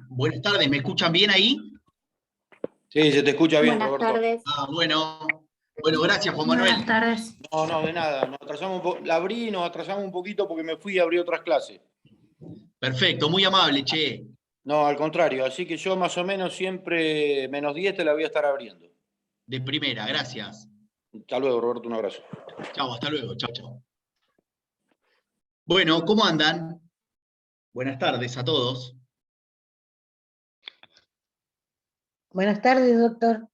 Buenas tardes, ¿me escuchan bien ahí? Sí, se te escucha bien, Buenas Roberto. tardes. Bueno, gracias, Juan Manuel. Buenas tardes. No, de nada. Nos atrasamos la abrí y nos atrasamos un poquito porque me fui y abrí otras clases. Perfecto, muy amable, che. No, al contrario. Así que yo más o menos siempre -10 te la voy a estar abriendo. De primera, gracias. Hasta luego, Roberto. Un abrazo. Chao, hasta luego, chao, chao. Bueno, ¿cómo andan? Buenas tardes a todos. Buenas tardes, doctor.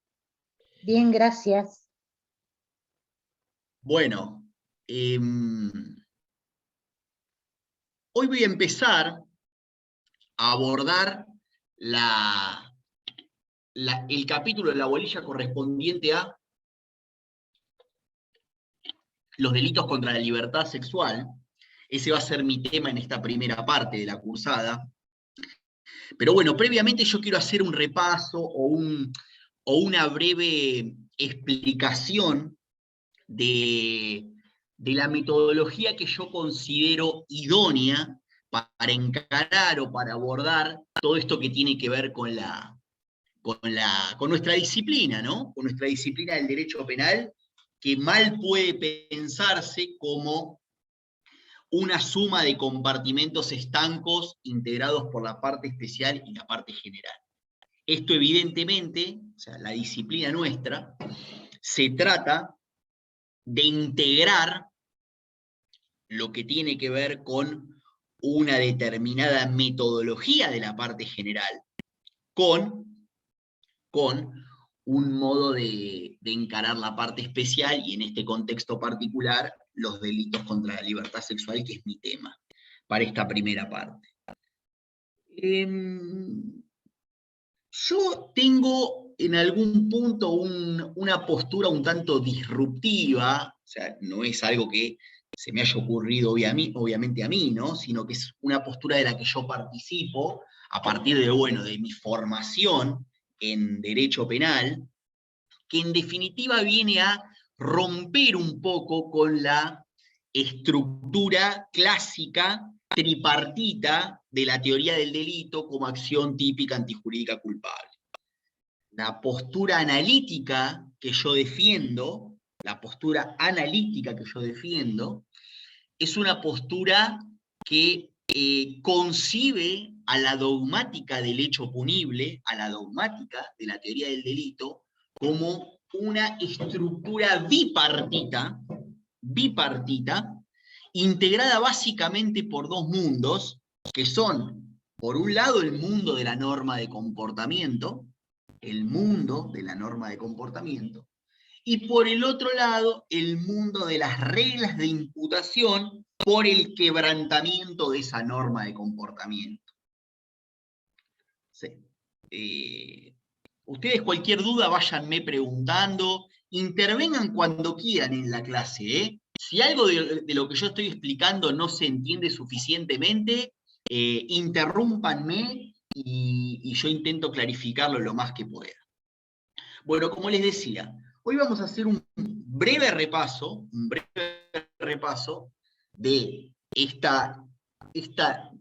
Bien, gracias. Bueno, hoy voy a empezar a abordar el capítulo de la bolilla correspondiente a los delitos contra la libertad sexual. Ese va a ser mi tema en esta primera parte de la cursada. Pero bueno, previamente yo quiero hacer un repaso o una breve explicación de la metodología que yo considero idónea para encarar o para abordar todo esto que tiene que ver con nuestra disciplina, ¿no? Con nuestra disciplina del derecho penal, que mal puede pensarse como una suma de compartimentos estancos integrados por la parte especial y la parte general. Esto evidentemente, o sea, la disciplina nuestra, se trata de integrar lo que tiene que ver con una determinada metodología de la parte general, con un modo de encarar la parte especial, y en este contexto particular, los delitos contra la libertad sexual, que es mi tema para esta primera parte. Yo tengo en algún punto una postura un tanto disruptiva, o sea, no es algo que se me haya ocurrido obviamente a mí, ¿no? Sino que es una postura de la que yo participo a partir de mi formación en derecho penal, que en definitiva viene a romper un poco con la estructura clásica tripartita de la teoría del delito como acción típica antijurídica culpable. La postura analítica que yo defiendo, es una postura que concibe a la dogmática del hecho punible, a la dogmática de la teoría del delito, como una estructura bipartita, integrada básicamente por dos mundos, que son, por un lado, el mundo de la norma de comportamiento, y por el otro lado, el mundo de las reglas de imputación por el quebrantamiento de esa norma de comportamiento. Sí. Ustedes, cualquier duda, váyanme preguntando, intervengan cuando quieran en la clase, ¿eh? Si algo de lo que yo estoy explicando no se entiende suficientemente, interrúmpanme y yo intento clarificarlo lo más que pueda. Bueno, como les decía, hoy vamos a hacer un breve repaso de esta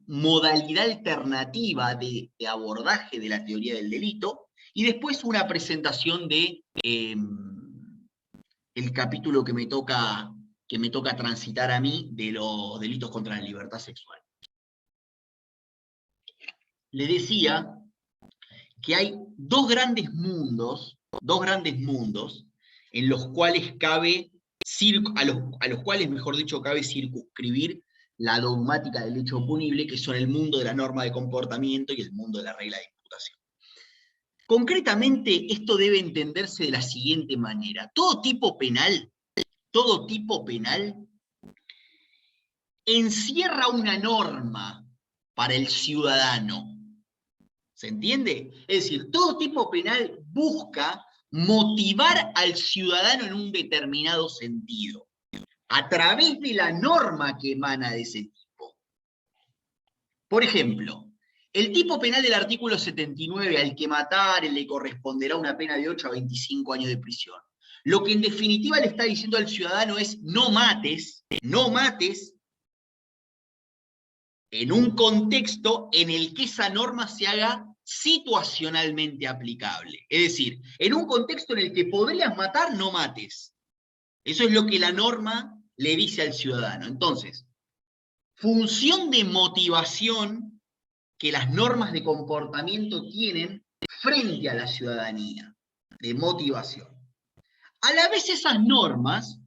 modalidad alternativa de abordaje de la teoría del delito, y después una presentación de el capítulo que me toca transitar a mí de los delitos contra la libertad sexual. Les decía que hay dos grandes mundos en los cuales cabe circunscribir la dogmática del hecho punible, que son el mundo de la norma de comportamiento y el mundo de la regla de imputación. Concretamente, esto debe entenderse de la siguiente manera. Todo tipo penal encierra una norma para el ciudadano. ¿Se entiende? Es decir, todo tipo penal busca motivar al ciudadano en un determinado sentido, a través de la norma que emana de ese tipo. Por ejemplo, el tipo penal del artículo 79, al que matare le corresponderá una pena de 8 a 25 años de prisión. Lo que en definitiva le está diciendo al ciudadano es: no mates, en un contexto en el que esa norma se haga situacionalmente aplicable. Es decir, en un contexto en el que podrías matar, no mates. Eso es lo que la norma le dice al ciudadano. Entonces, función de motivación que las normas de comportamiento tienen frente a la ciudadanía, de motivación. A la vez esas normas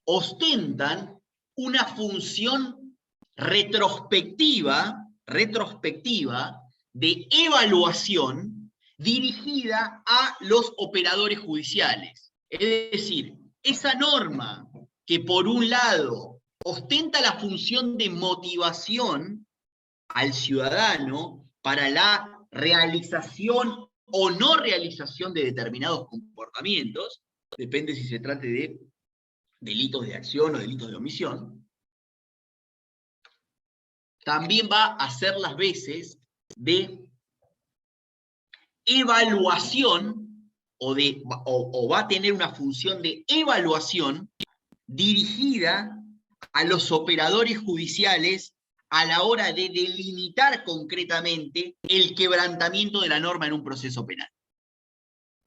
ostentan una función retrospectiva de evaluación dirigida a los operadores judiciales. Es decir, esa norma que por un lado ostenta la función de motivación al ciudadano para la realización o no realización de determinados comportamientos, depende si se trate de delitos de acción o delitos de omisión, también va a ser las veces de evaluación o va a tener una función de evaluación dirigida a los operadores judiciales a la hora de delimitar concretamente el quebrantamiento de la norma en un proceso penal.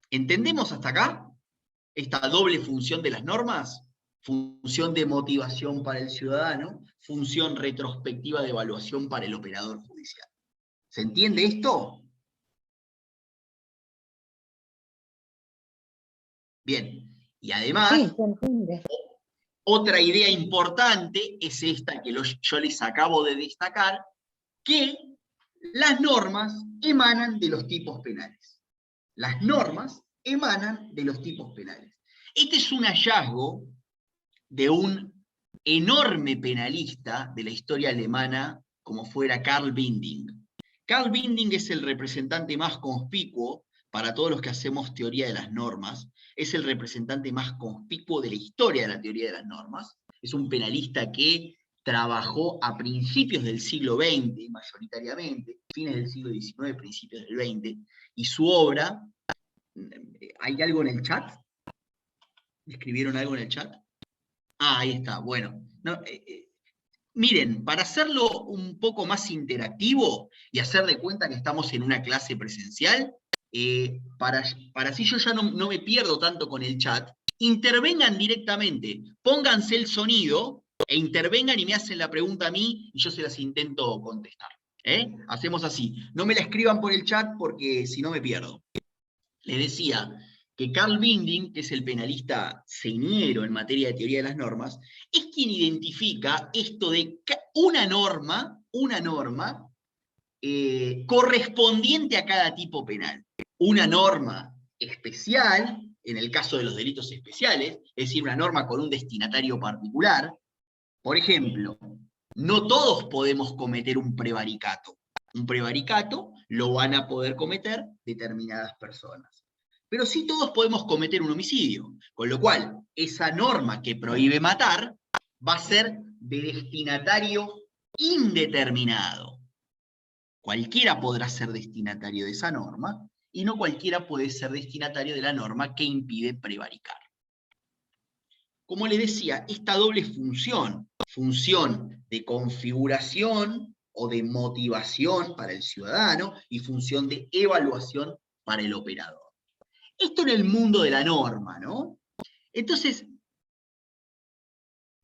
¿Entendemos hasta acá esta doble función de las normas? Función de motivación para el ciudadano, función retrospectiva de evaluación para el operador judicial. ¿Se entiende esto? Bien, y además, Sí, se entiende. otra idea importante es esta que yo les acabo de destacar, que las normas emanan de los tipos penales. Las normas emanan de los tipos penales. Este es un hallazgo de un enorme penalista de la historia alemana, como fuera Karl Binding. Karl Binding es el representante más conspicuo para todos los que hacemos teoría de las normas, es el representante más conspicuo de la historia de la teoría de las normas, es un penalista que trabajó a principios del siglo XX, mayoritariamente, fines del siglo XIX, principios del XX, y su obra, ¿hay algo en el chat? ¿Escribieron algo en el chat? Ah, ahí está, bueno. No, miren, para hacerlo un poco más interactivo y hacer de cuenta que estamos en una clase presencial, para así yo ya no me pierdo tanto con el chat, intervengan directamente, pónganse el sonido e intervengan y me hacen la pregunta a mí y yo se las intento contestar. Hacemos así. No me la escriban por el chat porque si no me pierdo. Les decía que Karl Binding, que es el penalista señero en materia de teoría de las normas, es quien identifica esto de una norma correspondiente a cada tipo penal. Una norma especial, en el caso de los delitos especiales, es decir, una norma con un destinatario particular. Por ejemplo, no todos podemos cometer un prevaricato. Un prevaricato lo van a poder cometer determinadas personas. Pero sí todos podemos cometer un homicidio, con lo cual esa norma que prohíbe matar va a ser de destinatario indeterminado. Cualquiera podrá ser destinatario de esa norma y no cualquiera puede ser destinatario de la norma que impide prevaricar. Como les decía, esta doble función de configuración o de motivación para el ciudadano y función de evaluación para el operador. Esto en el mundo de la norma, ¿no? Entonces,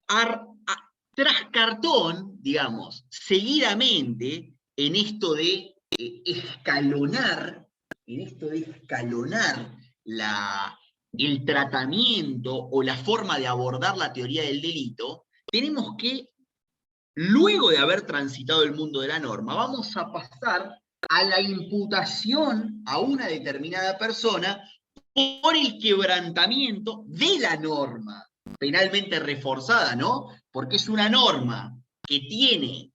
tras cartón, digamos, seguidamente, en esto de escalonar el tratamiento o la forma de abordar la teoría del delito, tenemos que, luego de haber transitado el mundo de la norma, vamos a pasar a la imputación a una determinada persona por el quebrantamiento de la norma, penalmente reforzada, ¿no? Porque es una norma que tiene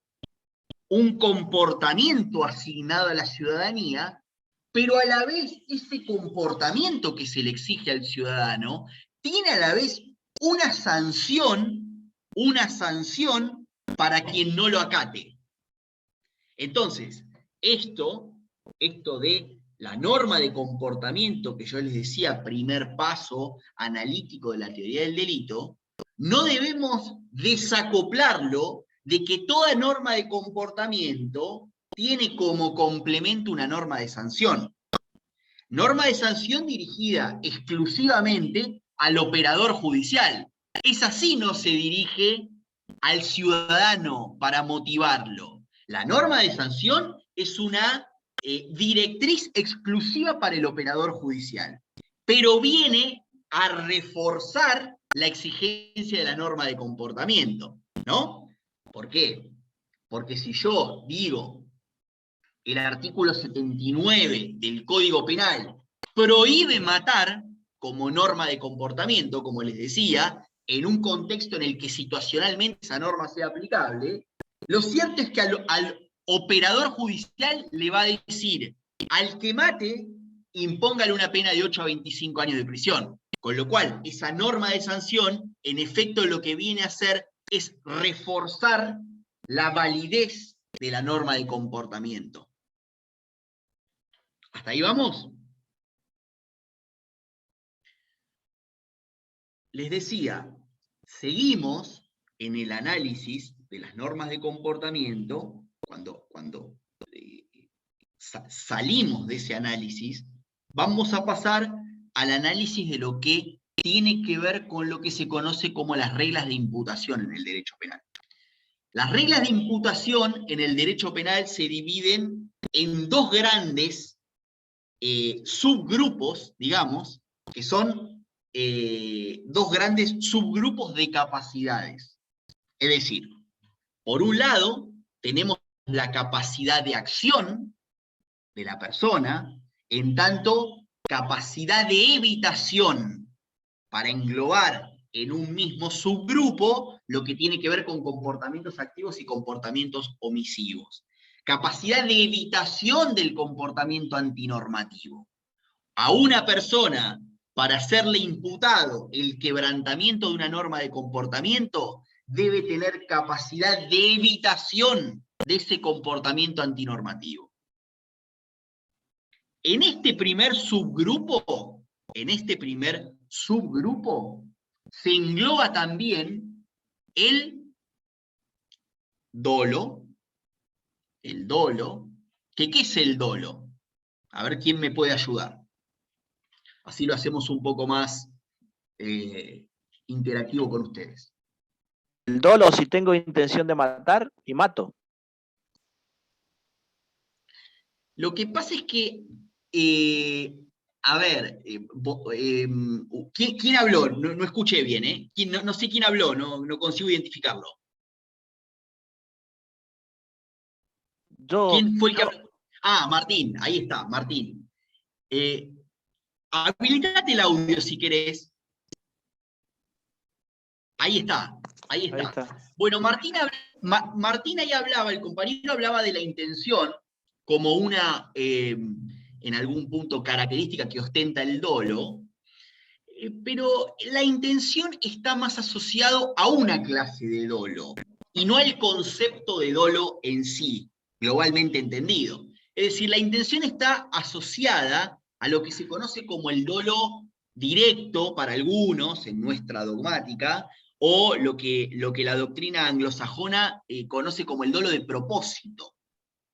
un comportamiento asignado a la ciudadanía, pero a la vez ese comportamiento que se le exige al ciudadano tiene a la vez una sanción para quien no lo acate. Entonces, esto de la norma de comportamiento que yo les decía, primer paso analítico de la teoría del delito, no debemos desacoplarlo de que toda norma de comportamiento tiene como complemento una norma de sanción. Norma de sanción dirigida exclusivamente al operador judicial. Esa sí no se dirige al ciudadano para motivarlo. La norma de sanción es una directriz exclusiva para el operador judicial, pero viene a reforzar la exigencia de la norma de comportamiento, ¿no? ¿Por qué? Porque si yo digo el artículo 79 del Código Penal prohíbe matar como norma de comportamiento, como les decía, en un contexto en el que situacionalmente esa norma sea aplicable, lo cierto es que al operador judicial le va a decir, al que mate, impóngale una pena de 8 a 25 años de prisión. Con lo cual, esa norma de sanción, en efecto, lo que viene a hacer es reforzar la validez de la norma de comportamiento. ¿Hasta ahí vamos? Les decía, seguimos en el análisis de las normas de comportamiento, cuando salimos de ese análisis, vamos a pasar al análisis de lo que tiene que ver con lo que se conoce como las reglas de imputación en el derecho penal. Las reglas de imputación en el derecho penal se dividen en dos grandes subgrupos, digamos, que son dos grandes subgrupos de capacidades. Es decir, por un lado, tenemos la capacidad de acción de la persona, en tanto capacidad de evitación, para englobar en un mismo subgrupo lo que tiene que ver con comportamientos activos y comportamientos omisivos. Capacidad de evitación del comportamiento antinormativo. A una persona, para hacerle imputado el quebrantamiento de una norma de comportamiento, debe tener capacidad de evitación de ese comportamiento antinormativo. En este primer subgrupo, se engloba también el dolo. ¿Qué es el dolo? A ver quién me puede ayudar. Así lo hacemos un poco más interactivo con ustedes. El dolo, si tengo intención de matar, y mato. Lo que pasa es que, a ver, ¿quién habló? No escuché bien, ¿eh? No sé quién habló, no consigo identificarlo. ¿Quién fue el que habló? Ah, Martín, ahí está, Martín. Habilitate el audio si querés. Ahí está. Bueno, Martín ahí hablaba, el compañero hablaba de la intención como una, en algún punto, característica que ostenta el dolo, pero la intención está más asociado a una clase de dolo, y no al concepto de dolo en sí, globalmente entendido. Es decir, la intención está asociada a lo que se conoce como el dolo directo para algunos en nuestra dogmática, o lo que la doctrina anglosajona conoce como el dolo de propósito.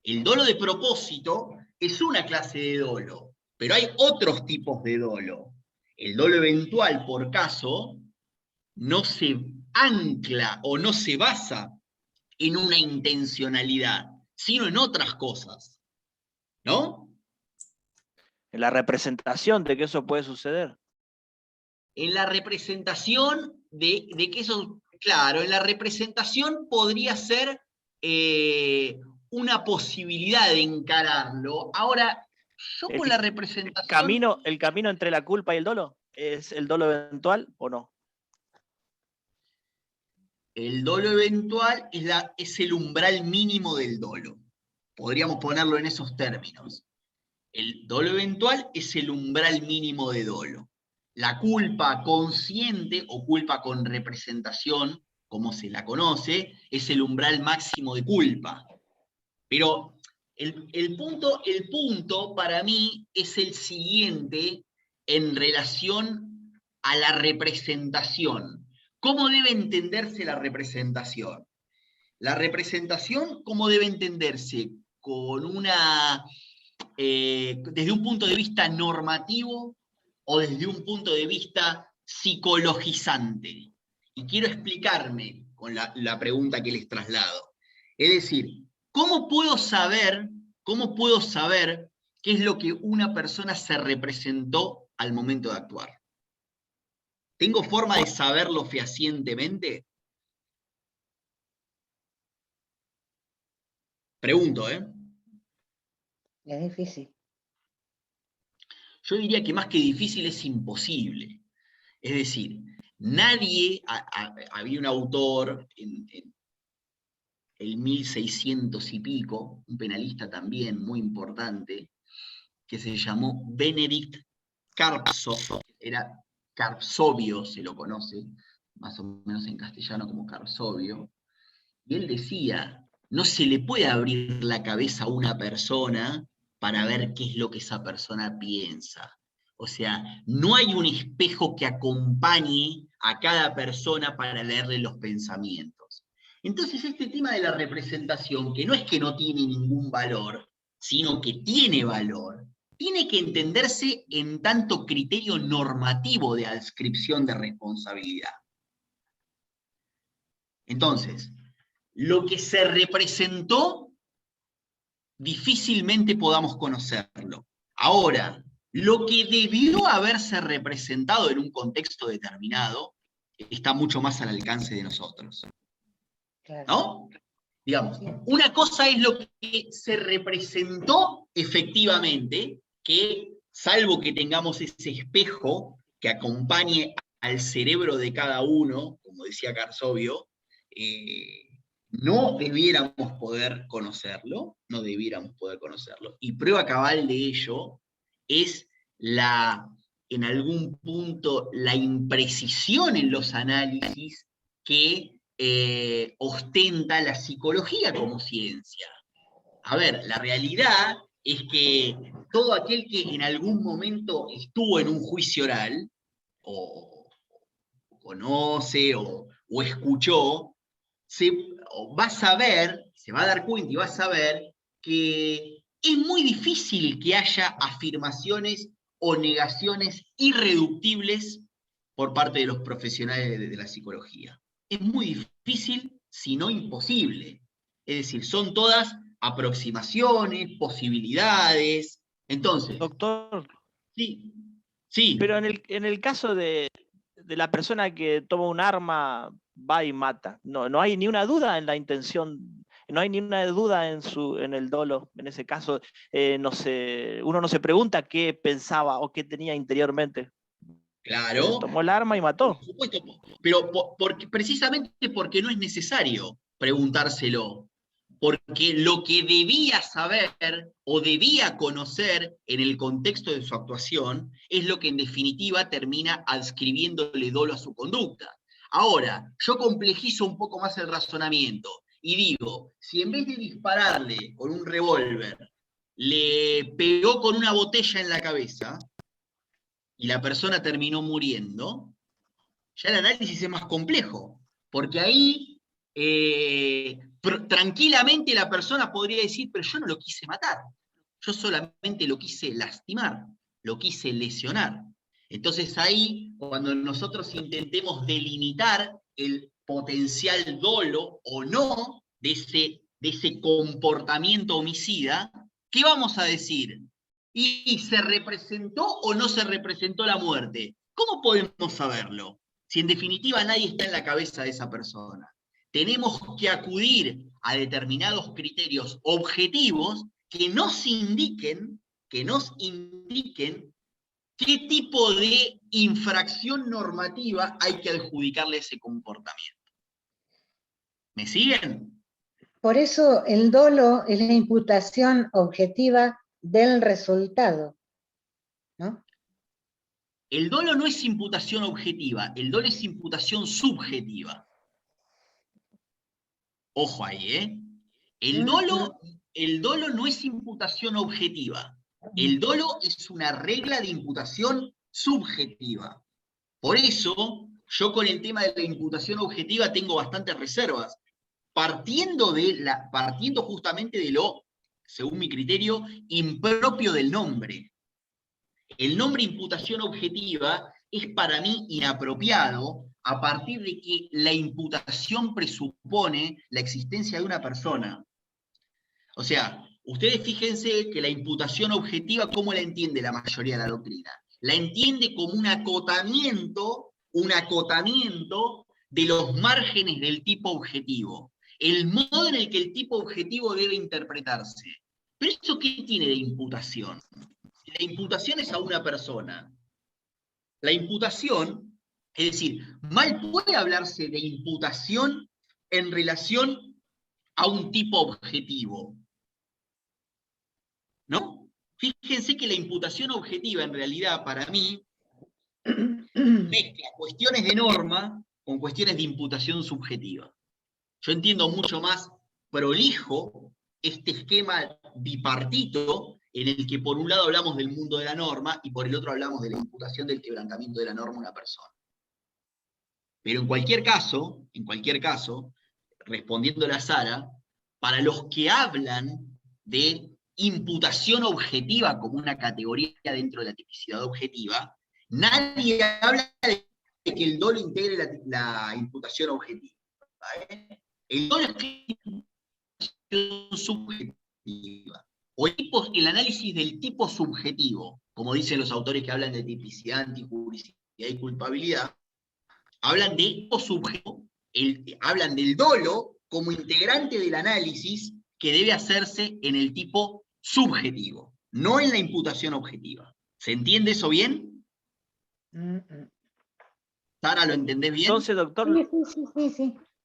El dolo de propósito es una clase de dolo, pero hay otros tipos de dolo. El dolo eventual por caso no se ancla o no se basa en una intencionalidad, sino en otras cosas, ¿no? En la representación de que eso puede suceder. En la representación de que eso, claro, en la representación podría ser una posibilidad de encararlo. Ahora, yo con la representación... ¿El camino entre la culpa y el dolo? ¿Es el dolo eventual o no? El dolo eventual es el umbral mínimo del dolo. Podríamos ponerlo en esos términos. El dolo eventual es el umbral mínimo de dolo. La culpa consciente o culpa con representación, como se la conoce, es el umbral máximo de culpa. Pero el punto para mí es el siguiente en relación a la representación. ¿Cómo debe entenderse la representación? La representación, ¿cómo debe entenderse? Con desde un punto de vista normativo o desde un punto de vista psicologizante. Y quiero explicarme con la pregunta que les traslado. Es decir, ¿cómo puedo saber qué es lo que una persona se representó al momento de actuar? ¿Tengo forma de saberlo fehacientemente? Pregunto, ¿eh? Es difícil. Yo diría que más que difícil es imposible. Es decir, había un autor en el 1600 y pico, un penalista también muy importante, que se llamó Benedict Carpzov, era Carpsovio, se lo conoce, más o menos en castellano como Carpsovio, y él decía, no se le puede abrir la cabeza a una persona para ver qué es lo que esa persona piensa. O sea, no hay un espejo que acompañe a cada persona para leerle los pensamientos. Entonces, este tema de la representación, que no es que no tiene ningún valor, sino que tiene valor, tiene que entenderse en tanto criterio normativo de adscripción de responsabilidad. Entonces, lo que se representó, difícilmente podamos conocerlo. Ahora, lo que debió haberse representado en un contexto determinado, está mucho más al alcance de nosotros. Claro. ¿No? Digamos, una cosa es lo que se representó efectivamente, que salvo que tengamos ese espejo que acompañe al cerebro de cada uno, como decía Carpsovio, no debiéramos poder conocerlo, y prueba cabal de ello es en algún punto, la imprecisión en los análisis que ostenta la psicología como ciencia. A ver, la realidad es que todo aquel que en algún momento estuvo en un juicio oral, o conoce, o escuchó, se va a dar cuenta y va a saber que es muy difícil que haya afirmaciones o negaciones irreductibles por parte de los profesionales de la psicología. Es muy difícil, si no imposible. Es decir, son todas aproximaciones, posibilidades. Entonces, Doctor, sí. pero en el caso de la persona que toma un arma, va y mata, no hay ni una duda en la intención, no hay ni una duda en el dolo. En ese caso, uno no se pregunta qué pensaba o qué tenía interiormente. Claro. Tomó el arma y mató. Por supuesto, pero precisamente porque no es necesario preguntárselo. Porque lo que debía saber o debía conocer en el contexto de su actuación es lo que en definitiva termina adscribiéndole dolo a su conducta. Ahora, yo complejizo un poco más el razonamiento y digo, si en vez de dispararle con un revólver, le pegó con una botella en la cabeza y la persona terminó muriendo, ya el análisis es más complejo, porque ahí tranquilamente la persona podría decir, pero yo no lo quise matar, yo solamente lo quise lastimar, lo quise lesionar. Entonces ahí, cuando nosotros intentemos delimitar el potencial dolo o no de ese comportamiento homicida, ¿qué vamos a decir? ¿Y se representó o no se representó la muerte? ¿Cómo podemos saberlo? Si en definitiva nadie está en la cabeza de esa persona. Tenemos que acudir a determinados criterios objetivos que nos indiquen qué tipo de infracción normativa hay que adjudicarle a ese comportamiento. ¿Me siguen? Por eso el dolo es la imputación objetiva del resultado, ¿no? El dolo no es imputación objetiva, el dolo es imputación subjetiva. Ojo ahí, ¿eh? El dolo no es imputación objetiva. El dolo es una regla de imputación subjetiva. Por eso, yo con el tema de la imputación objetiva tengo bastantes reservas, partiendo justamente de lo, según mi criterio, impropio del nombre. El nombre imputación objetiva es para mí inapropiado a partir de que la imputación presupone la existencia de una persona. O sea, ustedes fíjense que la imputación objetiva, ¿cómo la entiende la mayoría de la doctrina? La entiende como un acotamiento de los márgenes del tipo objetivo, el modo en el que el tipo objetivo debe interpretarse. ¿Pero eso qué tiene de imputación? La imputación es a una persona. La imputación, es decir, mal puede hablarse de imputación en relación a un tipo objetivo, ¿no? Fíjense que la imputación objetiva en realidad para mí mezcla cuestiones de norma con cuestiones de imputación subjetiva. Yo entiendo mucho más prolijo este esquema bipartito en el que por un lado hablamos del mundo de la norma y por el otro hablamos de la imputación del quebrantamiento de la norma a una persona. Pero en cualquier caso, respondiéndole a Sara, para los que hablan de imputación objetiva como una categoría dentro de la tipicidad objetiva, nadie habla de que el dolo integre la imputación objetiva. ¿Vale? El dolo es imputación subjetiva. O el análisis del tipo subjetivo, como dicen los autores que hablan de tipicidad, antijuricidad y culpabilidad, hablan de tipo subjetivo, hablan del dolo como integrante del análisis que debe hacerse en el tipo subjetivo, no en la imputación objetiva. ¿Se entiende eso bien? Sara, ¿lo entendés bien? Entonces, doctor...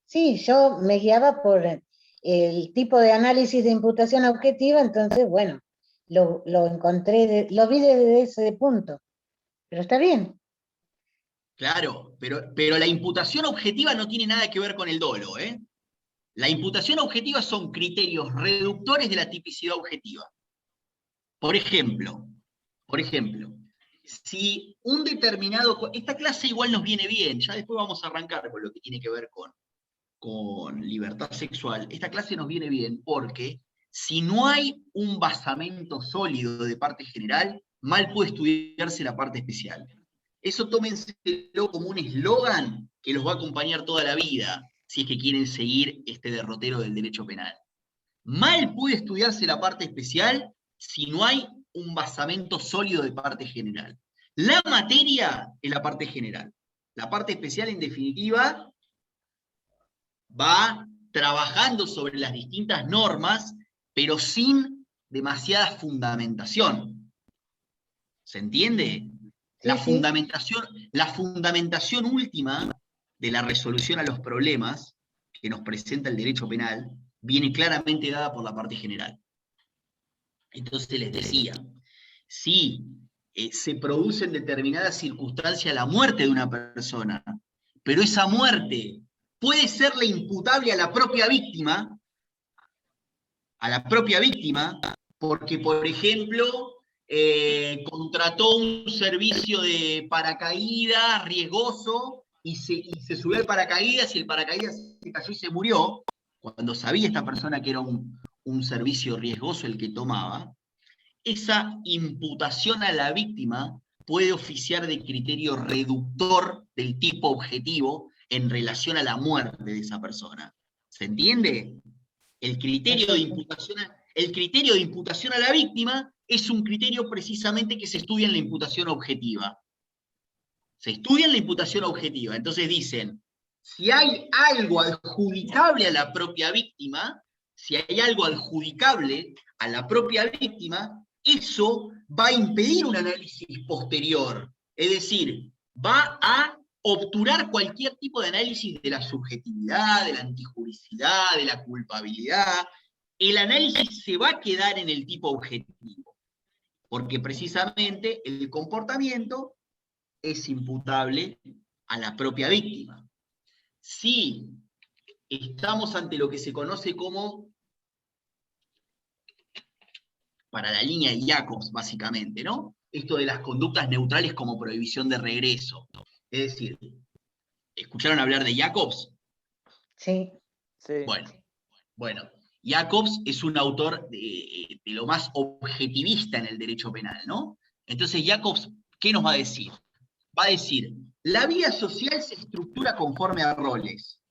Sí, yo me guiaba por el tipo de análisis de imputación objetiva, entonces, bueno, lo encontré, lo vi desde ese punto, pero está bien. Claro, pero la imputación objetiva no tiene nada que ver con el dolo, ¿eh? La imputación objetiva son criterios reductores de la tipicidad objetiva. Por ejemplo, si un determinado... Esta clase igual nos viene bien, ya después vamos a arrancar con lo que tiene que ver con libertad sexual. Esta clase nos viene bien porque si no hay un basamento sólido de parte general, mal puede estudiarse la parte especial. Eso tómenselo como un eslogan que los va a acompañar toda la vida, si es que quieren seguir este derrotero del derecho penal. Mal puede estudiarse la parte especial si no hay un basamento sólido de parte general. La materia es la parte general. La parte especial, en definitiva, va trabajando sobre las distintas normas, pero sin demasiada fundamentación. ¿Se entiende? La fundamentación última de la resolución a los problemas que nos presenta el derecho penal viene claramente dada por la parte general. Entonces les decía, si se produce en determinada circunstancia la muerte de una persona, pero esa muerte puede serle imputable a la propia víctima, porque, por ejemplo, contrató un servicio de paracaídas riesgoso y se subió al paracaídas y el paracaídas se cayó y se murió, cuando sabía esta persona que era un servicio riesgoso el que tomaba. Esa imputación a la víctima puede oficiar de criterio reductor del tipo objetivo en relación a la muerte de esa persona. ¿Se entiende? El criterio de imputación a la víctima es un criterio precisamente que se estudia en la imputación objetiva. Se estudia en la imputación objetiva. Entonces dicen, si hay algo adjudicable a la propia víctima, eso va a impedir un análisis posterior. Es decir, va a obturar cualquier tipo de análisis de la subjetividad, de la antijuricidad, de la culpabilidad. El análisis se va a quedar en el tipo objetivo, porque precisamente el comportamiento es imputable a la propia víctima. Si estamos ante lo que se conoce como, para la línea de Jacobs, básicamente, ¿no? Esto de las conductas neutrales como prohibición de regreso. Es decir, ¿escucharon hablar de Jacobs? Sí. Sí. Bueno, Jacobs es un autor de lo más objetivista en el derecho penal, ¿no? Entonces Jacobs, ¿qué nos va a decir? Va a decir, la vida social se estructura conforme a roles.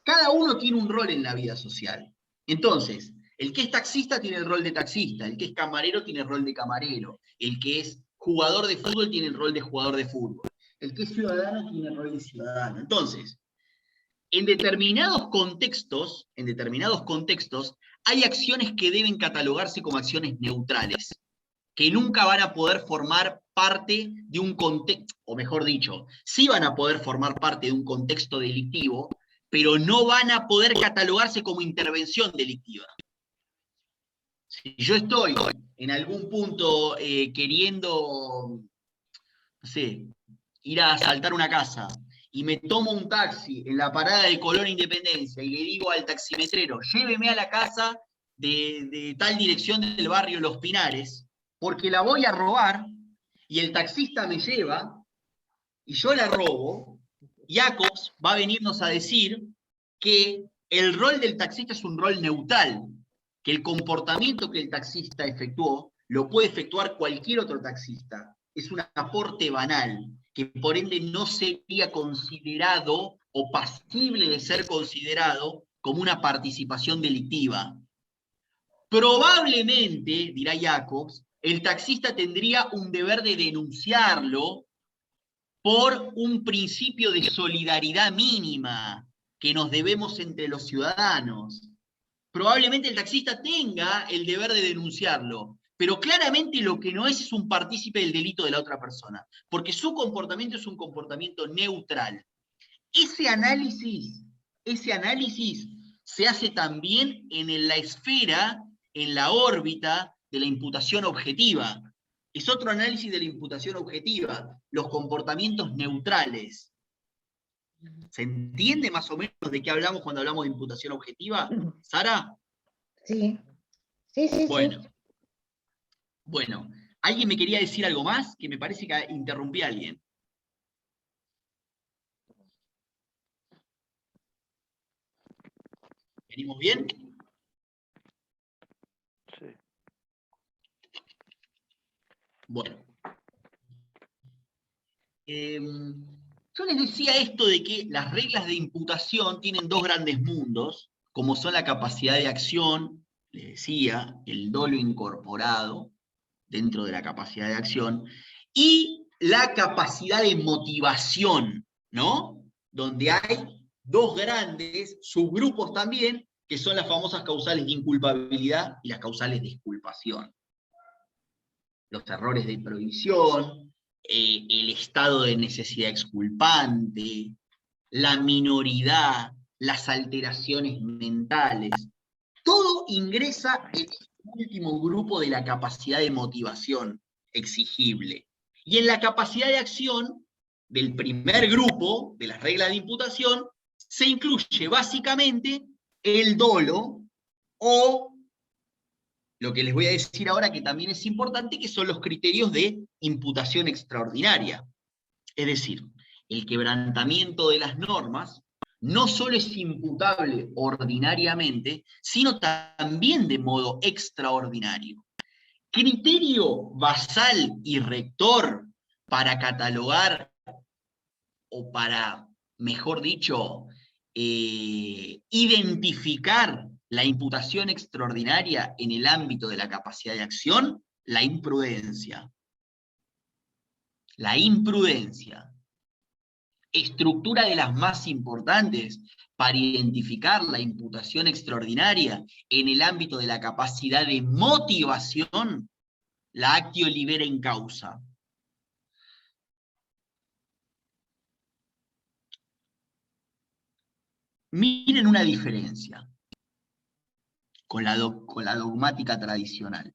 Cada uno tiene un rol en la vida social. Entonces, el que es taxista tiene el rol de taxista, el que es camarero tiene el rol de camarero, el que es jugador de fútbol tiene el rol de jugador de fútbol, el que es ciudadano tiene el rol de ciudadano. Entonces, en determinados contextos, hay acciones que deben catalogarse como acciones neutrales, que nunca van a poder formar parte de un contexto, o mejor dicho, sí van a poder formar parte de un contexto delictivo, pero no van a poder catalogarse como intervención delictiva. Si yo estoy en algún punto queriendo, no sé, ir a asaltar una casa, y me tomo un taxi en la parada de Colón Independencia y le digo al taximetrero, lléveme a la casa de tal dirección del barrio Los Pinares, porque la voy a robar, y el taxista me lleva, y yo la robo, Jacobs va a venirnos a decir que el rol del taxista es un rol neutral, que el comportamiento que el taxista efectuó lo puede efectuar cualquier otro taxista. Es un aporte banal, que por ende no sería considerado o pasible de ser considerado como una participación delictiva. Probablemente, dirá Jacobs, el taxista tendría un deber de denunciarlo por un principio de solidaridad mínima que nos debemos entre los ciudadanos. Probablemente el taxista tenga el deber de denunciarlo, pero claramente lo que no es un partícipe del delito de la otra persona, porque su comportamiento es un comportamiento neutral. Ese análisis se hace también en la esfera, en la órbita de la imputación objetiva. Es otro análisis de la imputación objetiva, los comportamientos neutrales. ¿Se entiende más o menos de qué hablamos cuando hablamos de imputación objetiva, Sara? Sí. Bueno, ¿alguien me quería decir algo más? Que me parece que interrumpí a alguien. ¿Venimos bien? Sí. Bueno. Yo les decía esto de que las reglas de imputación tienen dos grandes mundos, como son la capacidad de acción, les decía, el dolo incorporado dentro de la capacidad de acción, y la capacidad de motivación, ¿no? Donde hay dos grandes subgrupos también, que son las famosas causales de inculpabilidad y las causales de exculpación. Los errores de prohibición, el estado de necesidad exculpante, la minoridad, las alteraciones mentales, todo ingresa en el último grupo de la capacidad de motivación exigible. Y en la capacidad de acción del primer grupo, de las reglas de imputación, se incluye básicamente el dolo o lo que les voy a decir ahora, que también es importante, que son los criterios de imputación extraordinaria. Es decir, el quebrantamiento de las normas no solo es imputable ordinariamente, sino también de modo extraordinario. Criterio basal y rector para catalogar, o para, mejor dicho, identificar la imputación extraordinaria en el ámbito de la capacidad de acción, la imprudencia. La imprudencia. Estructura de las más importantes para identificar la imputación extraordinaria en el ámbito de la capacidad de motivación, la actio libera in causa. Miren una diferencia con la dogmática tradicional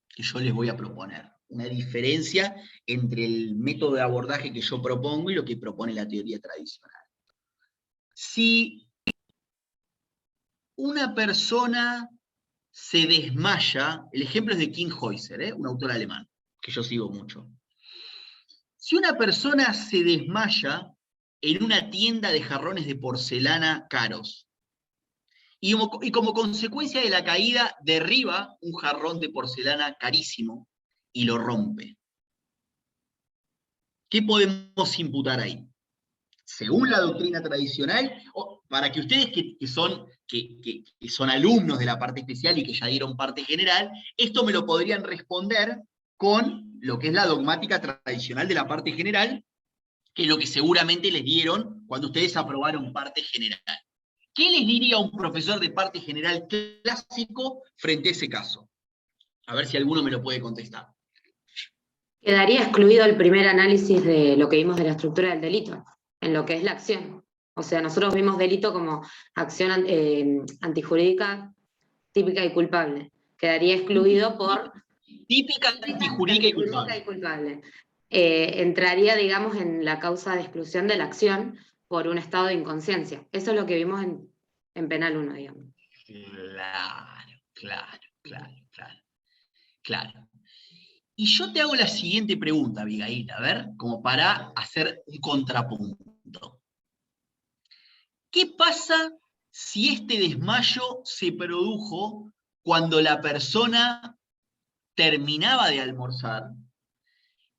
que yo les voy a proponer. Una diferencia entre el método de abordaje que yo propongo y lo que propone la teoría tradicional. Si una persona se desmaya, el ejemplo es de King Heuser, un autor alemán, que yo sigo mucho. Si una persona se desmaya en una tienda de jarrones de porcelana caros, y como consecuencia de la caída derriba un jarrón de porcelana carísimo y lo rompe. ¿Qué podemos imputar ahí? Según la doctrina tradicional, para que ustedes que son alumnos de la parte especial y que ya dieron parte general, esto me lo podrían responder con lo que es la dogmática tradicional de la parte general, que es lo que seguramente les dieron cuando ustedes aprobaron parte general. ¿Qué les diría un profesor de parte general clásico frente a ese caso? A ver si alguno me lo puede contestar. Quedaría excluido el primer análisis de lo que vimos de la estructura del delito, en lo que es la acción. O sea, nosotros vimos delito como acción antijurídica típica y culpable. Quedaría excluido por... Típica, antijurídica y culpable. Entraría, digamos, en la causa de exclusión de la acción por un estado de inconsciencia. Eso es lo que vimos en Penal 1, digamos. Claro. Y yo te hago la siguiente pregunta, Abigail, a ver, como para hacer un contrapunto. ¿Qué pasa si este desmayo se produjo cuando la persona terminaba de almorzar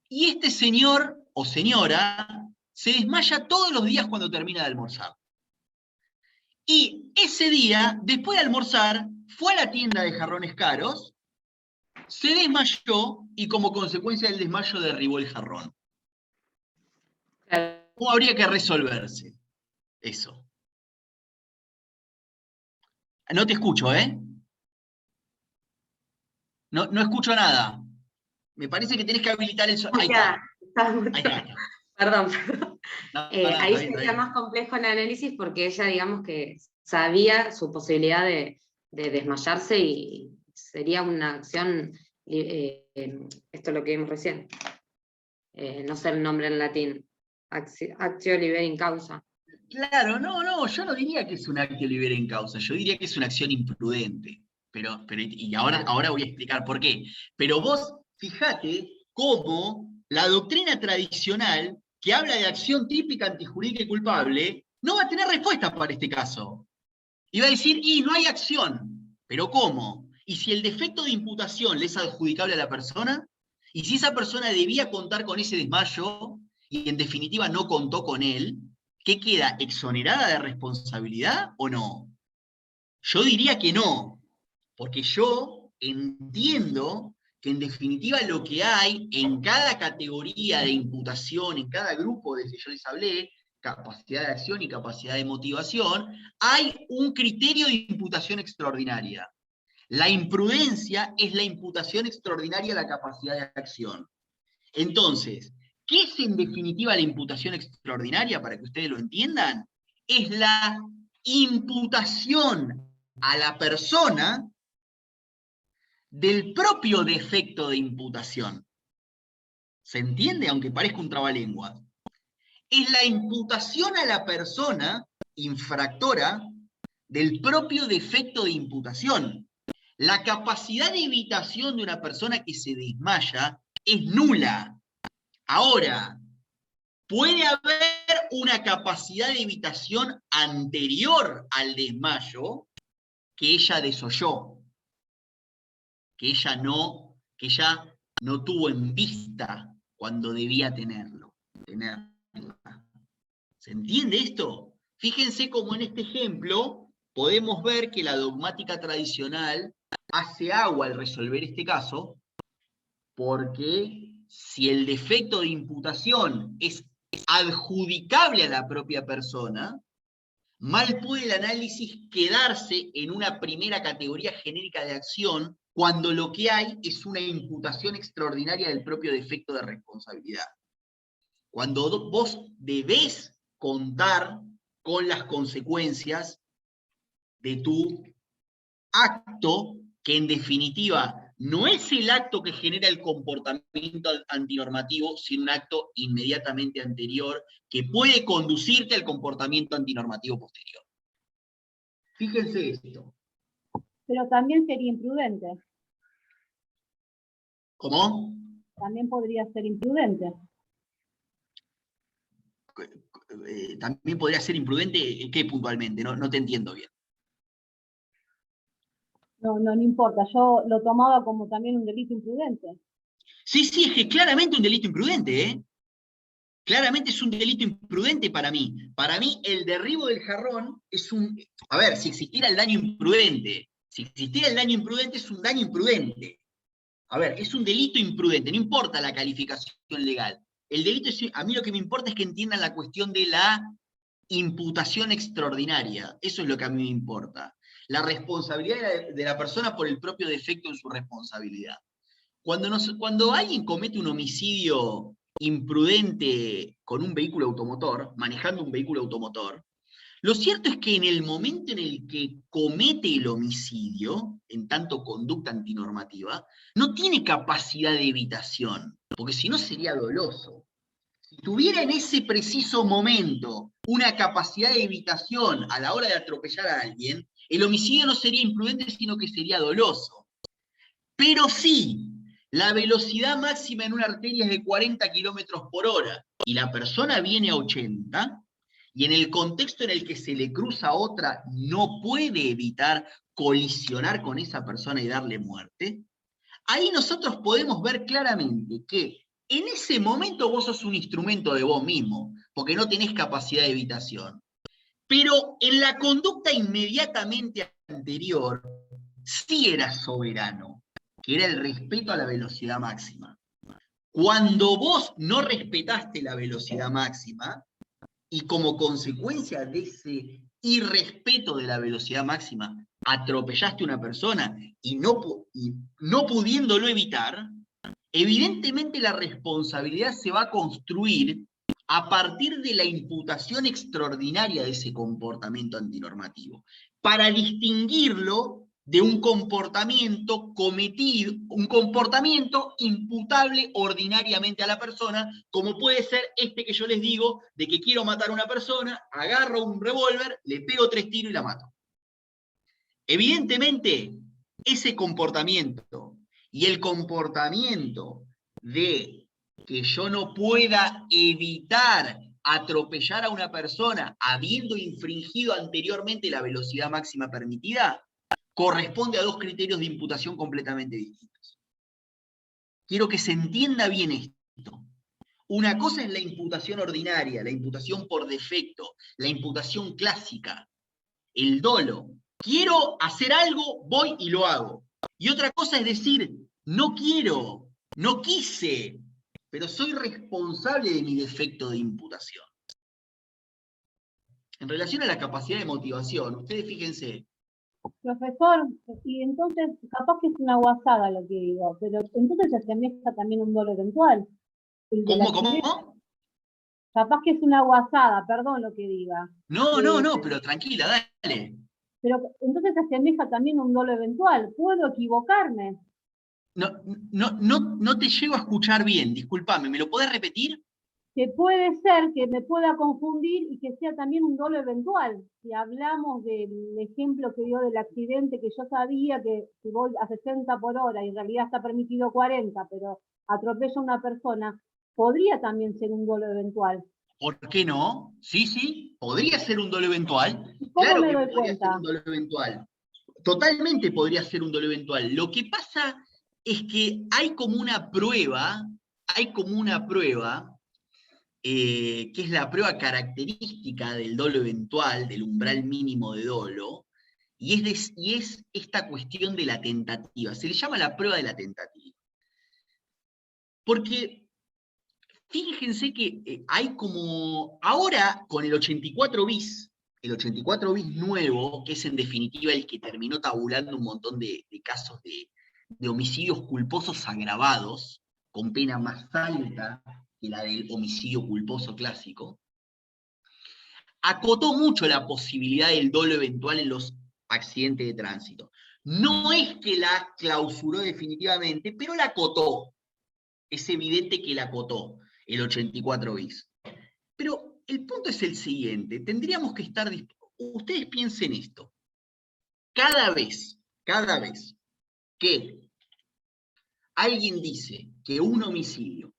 y este señor o señora se desmaya todos los días cuando termina de almorzar? Y ese día, después de almorzar, fue a la tienda de jarrones caros, se desmayó y como consecuencia del desmayo derribó el jarrón. ¿Cómo habría que resolverse eso? No te escucho, ¿eh? No escucho nada. Me parece que tenés que habilitar el sonido. Ahí está. Perdón. Ahí está sería más complejo el análisis porque ella, digamos que sabía su posibilidad de desmayarse y sería una acción, esto es lo que vimos recién, no sé el nombre en latín, actio liberi causa. Claro, no, yo no diría que es un actio liberi causa, yo diría que es una acción imprudente. Y ahora voy a explicar por qué. Pero vos, fíjate cómo la doctrina tradicional, que habla de acción típica, antijurídica y culpable, no va a tener respuesta para este caso. Y va a decir, no hay acción. ¿Pero cómo? ¿Y si el defecto de imputación le es adjudicable a la persona? ¿Y si esa persona debía contar con ese desmayo y en definitiva no contó con él? ¿Qué queda? ¿Exonerada de responsabilidad o no? Yo diría que no, porque yo entiendo que en definitiva lo que hay en cada categoría de imputación, en cada grupo del que yo les hablé, capacidad de acción y capacidad de motivación, hay un criterio de imputación extraordinaria. La imprudencia es la imputación extraordinaria a la capacidad de acción. Entonces, ¿qué es en definitiva la imputación extraordinaria, para que ustedes lo entiendan? Es la imputación a la persona del propio defecto de imputación. ¿Se entiende? Aunque parezca un trabalenguas. Es la imputación a la persona infractora del propio defecto de imputación. La capacidad de evitación de una persona que se desmaya es nula. Ahora, puede haber una capacidad de evitación anterior al desmayo que ella desoyó, que ella no tuvo en vista cuando debía tenerla. ¿Se entiende esto? Fíjense cómo en este ejemplo podemos ver que la dogmática tradicional hace agua al resolver este caso, porque si el defecto de imputación es adjudicable a la propia persona, mal puede el análisis quedarse en una primera categoría genérica de acción cuando lo que hay es una imputación extraordinaria del propio defecto de responsabilidad. Cuando vos debés contar con las consecuencias de tu acto, que en definitiva no es el acto que genera el comportamiento antinormativo, sino un acto inmediatamente anterior que puede conducirte al comportamiento antinormativo posterior. Fíjense esto. Pero también sería imprudente. ¿Cómo? También podría ser imprudente. También podría ser imprudente, ¿qué puntualmente? No te entiendo bien. No importa, yo lo tomaba como también un delito imprudente. Sí, sí, es que claramente un delito imprudente, ¿eh? Claramente es un delito imprudente para mí. Para mí, el derribo del jarrón es un... A ver, si existiera el daño imprudente, si existiera el daño imprudente, es un daño imprudente. A ver, es un delito imprudente, no importa la calificación legal. El delito es... A mí lo que me importa es que entiendan la cuestión de la imputación extraordinaria. Eso es lo que a mí me importa. La responsabilidad de la persona por el propio defecto en su responsabilidad. Cuando alguien comete un homicidio imprudente con un vehículo automotor, manejando un vehículo automotor, lo cierto es que en el momento en el que comete el homicidio, en tanto conducta antinormativa, no tiene capacidad de evitación, porque si no sería doloso. Si tuviera en ese preciso momento una capacidad de evitación a la hora de atropellar a alguien, el homicidio no sería imprudente, sino que sería doloso. Pero sí, la velocidad máxima en una arteria es de 40 kilómetros por hora y la persona viene a 80, y en el contexto en el que se le cruza otra no puede evitar colisionar con esa persona y darle muerte, ahí nosotros podemos ver claramente que en ese momento vos sos un instrumento de vos mismo, porque no tenés capacidad de evitación. Pero en la conducta inmediatamente anterior, sí eras soberano, que era el respeto a la velocidad máxima. Cuando vos no respetaste la velocidad máxima, y como consecuencia de ese irrespeto de la velocidad máxima, atropellaste a una persona y no pudiéndolo evitar, evidentemente la responsabilidad se va a construir a partir de la imputación extraordinaria de ese comportamiento antinormativo, para distinguirlo de un comportamiento cometido, un comportamiento imputable ordinariamente a la persona, como puede ser este que yo les digo, de que quiero matar a una persona, agarro un revólver, le pego 3 tiros y la mato. Evidentemente, ese comportamiento y el comportamiento de que yo no pueda evitar atropellar a una persona habiendo infringido anteriormente la velocidad máxima permitida, corresponde a 2 criterios de imputación completamente distintos. Quiero que se entienda bien esto. Una cosa es la imputación ordinaria, la imputación por defecto, la imputación clásica, el dolo. Quiero hacer algo, voy y lo hago. Y otra cosa es decir, no quiero, no quise, pero soy responsable de mi defecto de imputación. En relación a la capacidad de motivación, ustedes fíjense. Profesor, y entonces, capaz que es una guasada lo que digo, pero entonces se asemeja también un dolo eventual. ¿Cómo? Capaz que es una guasada, perdón lo que diga. No, pero tranquila, dale. Pero entonces se asemeja también un dolo eventual. ¿Puedo equivocarme? No te llego a escuchar bien, discúlpame, ¿me lo podés repetir? Que puede ser que me pueda confundir y que sea también un dolo eventual. Si hablamos del ejemplo que dio del accidente, que yo sabía que si voy a 60 por hora y en realidad está permitido 40, pero atropello a una persona, podría también ser un dolo eventual. ¿Por qué no? Sí, podría ser un dolo eventual. ¿Cómo Claro me que doy podría cuenta? ser un dolo eventual. Totalmente podría ser un dolo eventual. Lo que pasa es que hay como una prueba, que es la prueba característica del dolo eventual, del umbral mínimo de dolo, y es esta cuestión de la tentativa. Se le llama la prueba de la tentativa. Porque fíjense que hay como, ahora con el 84 bis nuevo, que es en definitiva el que terminó tabulando un montón de casos de homicidios culposos agravados, con pena más alta que la del homicidio culposo clásico, acotó mucho la posibilidad del dolo eventual en los accidentes de tránsito. No es que la clausuró definitivamente, pero la acotó. Es evidente que la acotó el 84 bis. Pero el punto es el siguiente, tendríamos que estar dispuestos. Ustedes piensen esto. Cada vez que alguien dice que un homicidio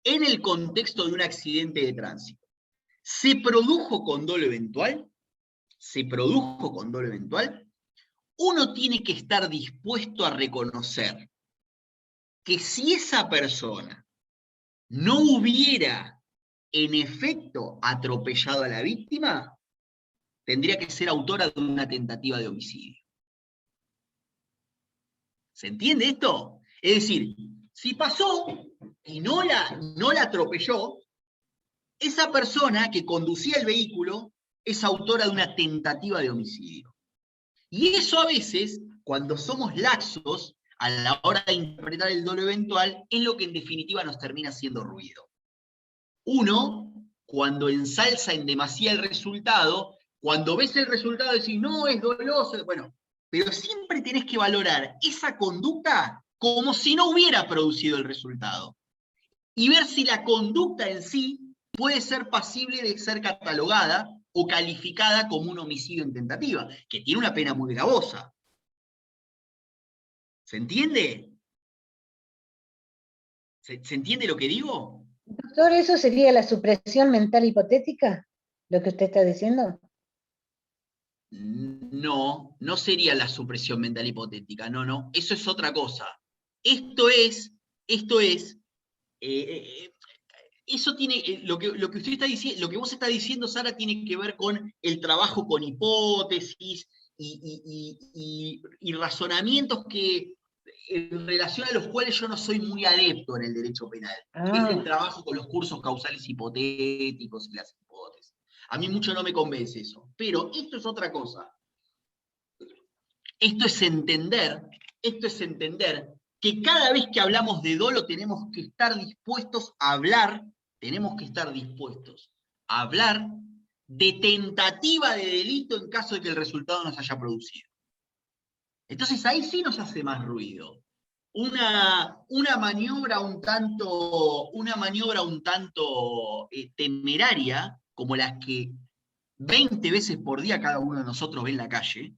en el contexto de un accidente de tránsito se produjo con dolo eventual, se produjo con dolo eventual, uno tiene que estar dispuesto a reconocer que si esa persona no hubiera en efecto atropellado a la víctima, tendría que ser autora de una tentativa de homicidio. ¿Se entiende esto? Es decir, si pasó y no la atropelló, esa persona que conducía el vehículo es autora de una tentativa de homicidio. Y eso a veces, cuando somos laxos a la hora de interpretar el dolo eventual, es lo que en definitiva nos termina haciendo ruido. Uno, cuando ensalza en demasía el resultado, cuando ves el resultado decís, no, es doloso, bueno, pero siempre tenés que valorar esa conducta como si no hubiera producido el resultado. Y ver si la conducta en sí puede ser pasible de ser catalogada o calificada como un homicidio en tentativa, que tiene una pena muy gravosa. ¿Se entiende? ¿Se entiende lo que digo? Doctor, ¿eso sería la supresión mental hipotética? ¿Lo que usted está diciendo? No, no sería la supresión mental hipotética, no, eso es otra cosa. Eso tiene, lo que usted está diciendo, lo que vos está diciendo, Sara, tiene que ver con el trabajo con hipótesis y razonamientos que, en relación a los cuales yo no soy muy adepto en el derecho penal, que es el trabajo con los cursos causales hipotéticos y las hipótesis. A mí mucho no me convence eso, pero esto es otra cosa. Esto es entender que cada vez que hablamos de dolo tenemos que estar dispuestos a hablar de tentativa de delito en caso de que el resultado no se haya producido. Entonces ahí sí nos hace más ruido. Una maniobra un tanto temeraria, como las que 20 veces por día cada uno de nosotros ve en la calle,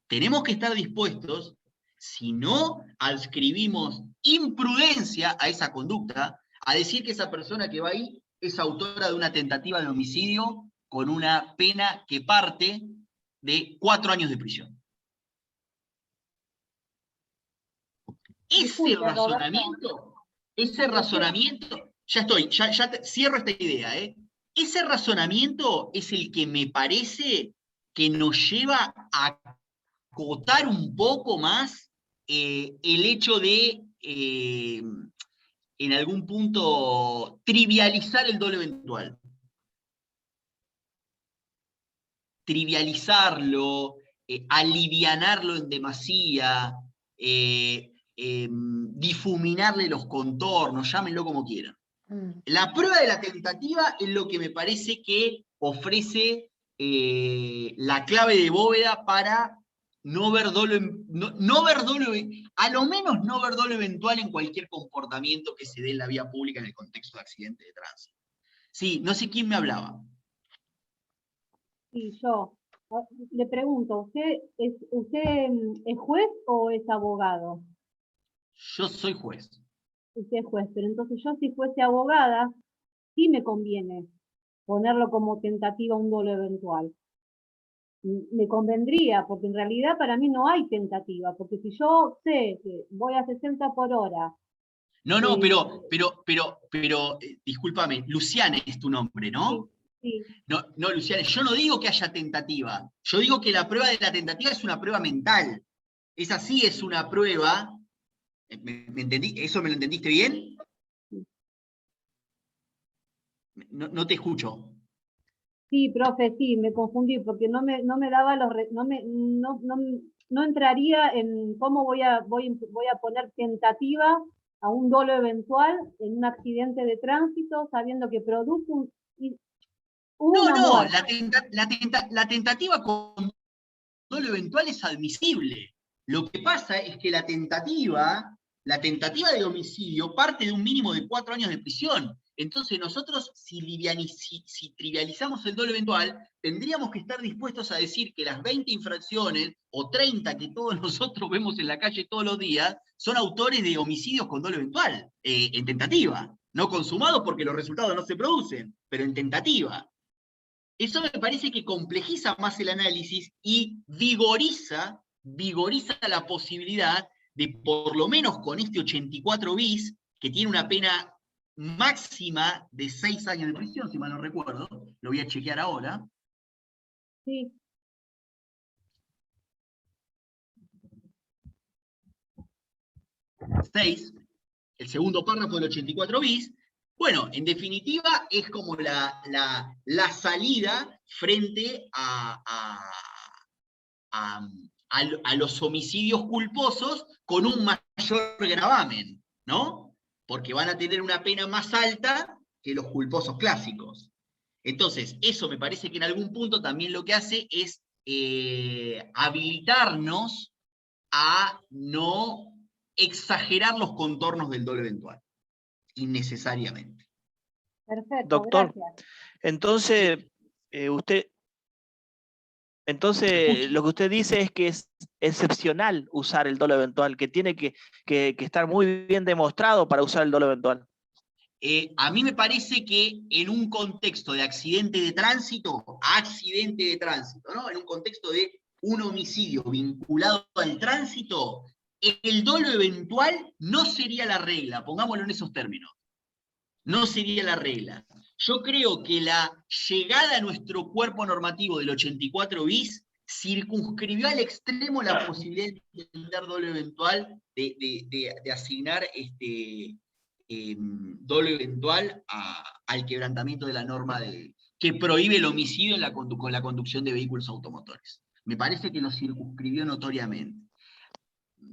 tenemos que estar dispuestos, si no adscribimos imprudencia a esa conducta, a decir que esa persona que va ahí es autora de una tentativa de homicidio con una pena que parte de 4 años de prisión. Ese razonamiento, cierro esta idea, ese razonamiento es el que me parece que nos lleva a acotar un poco más el hecho de, en algún punto, trivializar el dolo eventual. Trivializarlo, alivianarlo en demasía, difuminarle los contornos, llámenlo como quieran. La prueba de la tentativa es lo que me parece que ofrece la clave de bóveda para no ver dolo, a lo menos no ver dolo eventual en cualquier comportamiento que se dé en la vía pública en el contexto de accidente de tránsito. Sí, no sé quién me hablaba. Sí, yo. Le pregunto, ¿usted es juez o es abogado? Yo soy juez. Usted es juez, pero entonces yo, si fuese abogada, sí me conviene ponerlo como tentativa un dolo eventual. Me convendría, porque en realidad para mí no hay tentativa, porque si yo sé que voy a 60 por hora. No, pero, discúlpame, Luciane es tu nombre, ¿no? Sí. No, Luciane, yo no digo que haya tentativa. Yo digo que la prueba de la tentativa es una prueba mental. Esa sí es una prueba. ¿Me entendí? ¿Eso me lo entendiste bien? No te escucho. Sí, profe, sí, me confundí, porque no me daba no entraría en cómo voy a poner tentativa a un dolo eventual en un accidente de tránsito, sabiendo que produce No, la tentativa con dolo eventual es admisible. Lo que pasa es que la tentativa de homicidio parte de un mínimo de 4 años de prisión. Entonces nosotros, si trivializamos el dolo eventual, tendríamos que estar dispuestos a decir que las 20 infracciones o 30 que todos nosotros vemos en la calle todos los días son autores de homicidios con dolo eventual, en tentativa. No consumados porque los resultados no se producen, pero en tentativa. Eso me parece que complejiza más el análisis y vigoriza la posibilidad de, por lo menos con este 84 bis, que tiene una pena máxima de 6 años de prisión, si mal no recuerdo, lo voy a chequear ahora. Sí. El segundo párrafo del 84 bis, bueno, en definitiva es como la salida frente a los homicidios culposos con un mayor gravamen, ¿no? Porque van a tener una pena más alta que los culposos clásicos. Entonces, eso me parece que en algún punto también lo que hace es habilitarnos a no exagerar los contornos del dolo eventual, innecesariamente. Perfecto, Doctor, gracias. entonces, Escucho. lo que usted dice es que es excepcional usar el dolo eventual, que tiene que estar muy bien demostrado para usar el dolo eventual. A mí me parece que en un contexto de accidente de tránsito, ¿no? En un contexto de un homicidio vinculado al tránsito, el dolo eventual no sería la regla, pongámoslo en esos términos. No sería la regla. Yo creo que la llegada a nuestro cuerpo normativo del 84 bis circunscribió al extremo la posibilidad de entender dolo eventual, de asignar dolo eventual al quebrantamiento de la norma que prohíbe el homicidio con la conducción de vehículos automotores. Me parece que lo circunscribió notoriamente.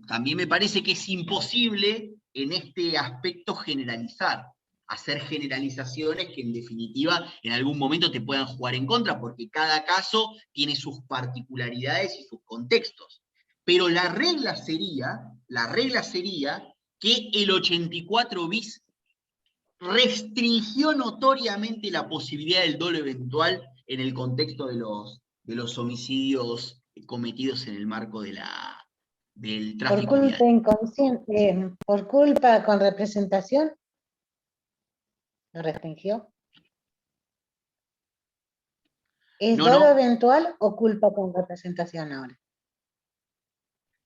También me parece que es imposible en este aspecto generalizar, hacer generalizaciones que en definitiva en algún momento te puedan jugar en contra, porque cada caso tiene sus particularidades y sus contextos. Pero la regla sería que el 84 bis restringió notoriamente la posibilidad del dolo eventual en el contexto de los homicidios cometidos en el marco del Por tráfico culpa vial. inconsciente, por culpa con representación, ¿lo restringió? ¿Es No, dolo no, eventual o culpa con representación ahora?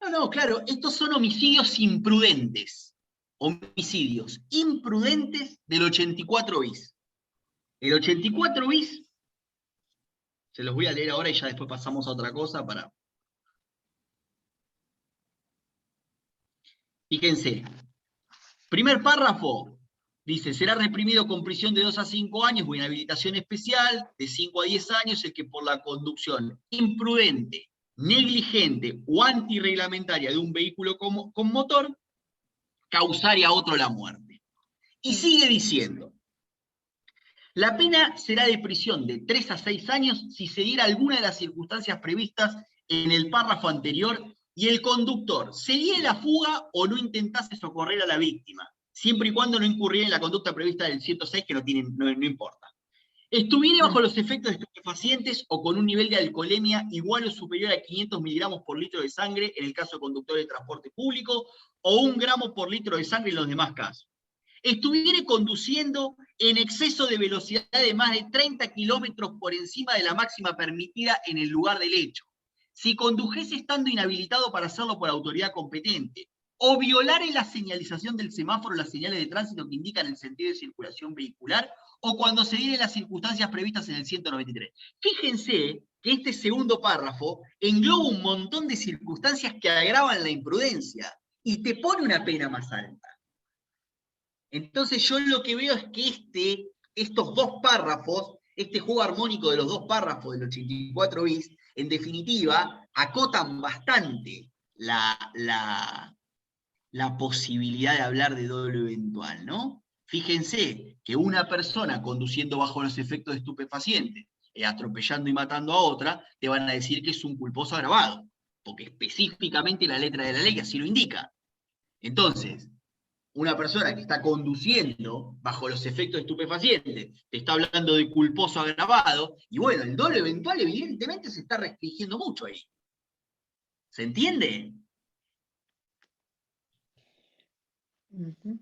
no, claro, estos son homicidios imprudentes. Homicidios imprudentes del 84 bis. El 84 bis, se los voy a leer ahora y ya después pasamos a otra cosa para... Fíjense, primer párrafo, dice, será reprimido con prisión de 2 a 5 años o inhabilitación especial de 5 a 10 años el que por la conducción imprudente, negligente o antirreglamentaria de un vehículo con motor causare a otro la muerte. Y sigue diciendo, la pena será de prisión de 3 a 6 años si se diera alguna de las circunstancias previstas en el párrafo anterior y el conductor se diera la fuga o no intentase socorrer a la víctima, siempre y cuando no incurriera en la conducta prevista del 106, que no importa. Estuviera bajo los efectos de estupefacientes o con un nivel de alcoholemia igual o superior a 500 miligramos por litro de sangre en el caso de conductor de transporte público o 1 gramo por litro de sangre en los demás casos. Estuviera conduciendo en exceso de velocidad de más de 30 kilómetros por encima de la máxima permitida en el lugar del hecho. Si condujese estando inhabilitado para hacerlo por autoridad competente, o violare la señalización del semáforo, las señales de tránsito que indican el sentido de circulación vehicular, o cuando se dieren las circunstancias previstas en el 193. Fíjense que este segundo párrafo engloba un montón de circunstancias que agravan la imprudencia y te pone una pena más alta. Entonces yo lo que veo es que estos dos párrafos, este juego armónico de los dos párrafos del 84 bis, en definitiva, acotan bastante la posibilidad de hablar de dolo eventual, ¿no? Fíjense que una persona conduciendo bajo los efectos de estupefacientes, atropellando y matando a otra, te van a decir que es un culposo agravado, porque específicamente la letra de la ley así lo indica. Entonces, una persona que está conduciendo bajo los efectos de estupefacientes, te está hablando de culposo agravado, y bueno, el dolo eventual evidentemente se está restringiendo mucho ahí. ¿Se entiende? Uh-huh.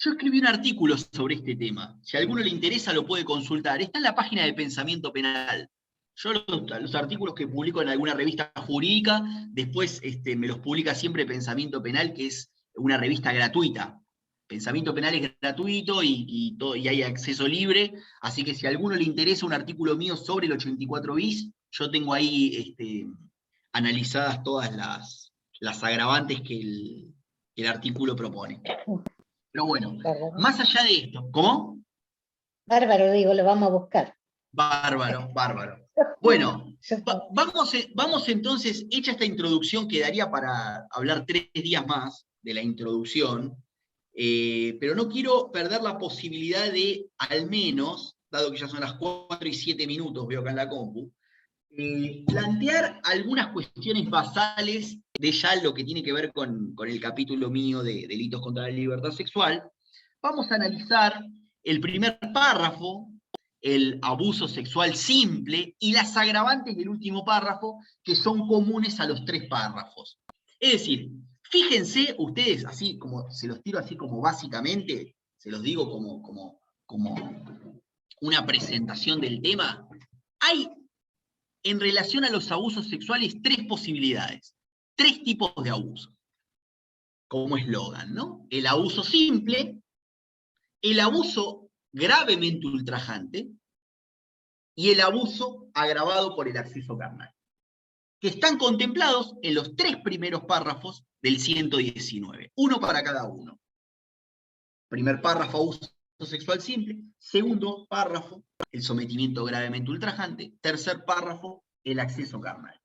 Yo escribí un artículo sobre este tema. Si a alguno le interesa, lo puede consultar. Está en la página de Pensamiento Penal. Yo los artículos que publico en alguna revista jurídica, después me los publica siempre Pensamiento Penal, que es una revista gratuita. Pensamiento Penal es gratuito y hay acceso libre, así que si a alguno le interesa un artículo mío sobre el 84 bis, yo tengo ahí analizadas todas las agravantes que el artículo propone. Pero bueno, Bárbaro. más allá de esto, ¿cómo? Bárbaro, digo, lo vamos a buscar. Bárbaro, bárbaro. Bueno, Yo- vamos entonces, hecha esta introducción, quedaría para hablar 3 días más de la introducción, pero no quiero perder la posibilidad de, al menos, dado que ya son las 4 y 7 minutos, veo acá en la compu, plantear algunas cuestiones basales de ya lo que tiene que ver con el capítulo mío de delitos contra la libertad sexual. Vamos a analizar el primer párrafo, el abuso sexual simple, y las agravantes del último párrafo, que son comunes a los 3 párrafos. Es decir, fíjense ustedes, así como se los tiro así como básicamente, se los digo como una presentación del tema. Hay, en relación a los abusos sexuales, 3 posibilidades, 3 tipos de abuso, como eslogan, ¿no? El abuso simple, el abuso gravemente ultrajante y el abuso agravado por el acceso carnal, que están contemplados en los 3 primeros párrafos del 119, uno para cada uno. Primer párrafo, abuso sexual simple. Segundo párrafo, el sometimiento gravemente ultrajante. Tercer párrafo, el acceso carnal.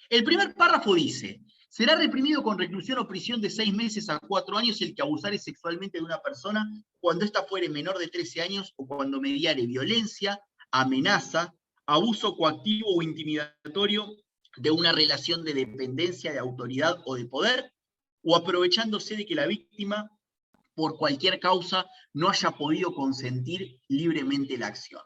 El primer párrafo dice: será reprimido con reclusión o prisión de 6 meses a 4 años el que abusare sexualmente de una persona cuando ésta fuere menor de 13 años o cuando mediare violencia, amenaza, abuso coactivo o intimidatorio de una relación de dependencia, de autoridad o de poder, o aprovechándose de que la víctima, por cualquier causa, no haya podido consentir libremente la acción.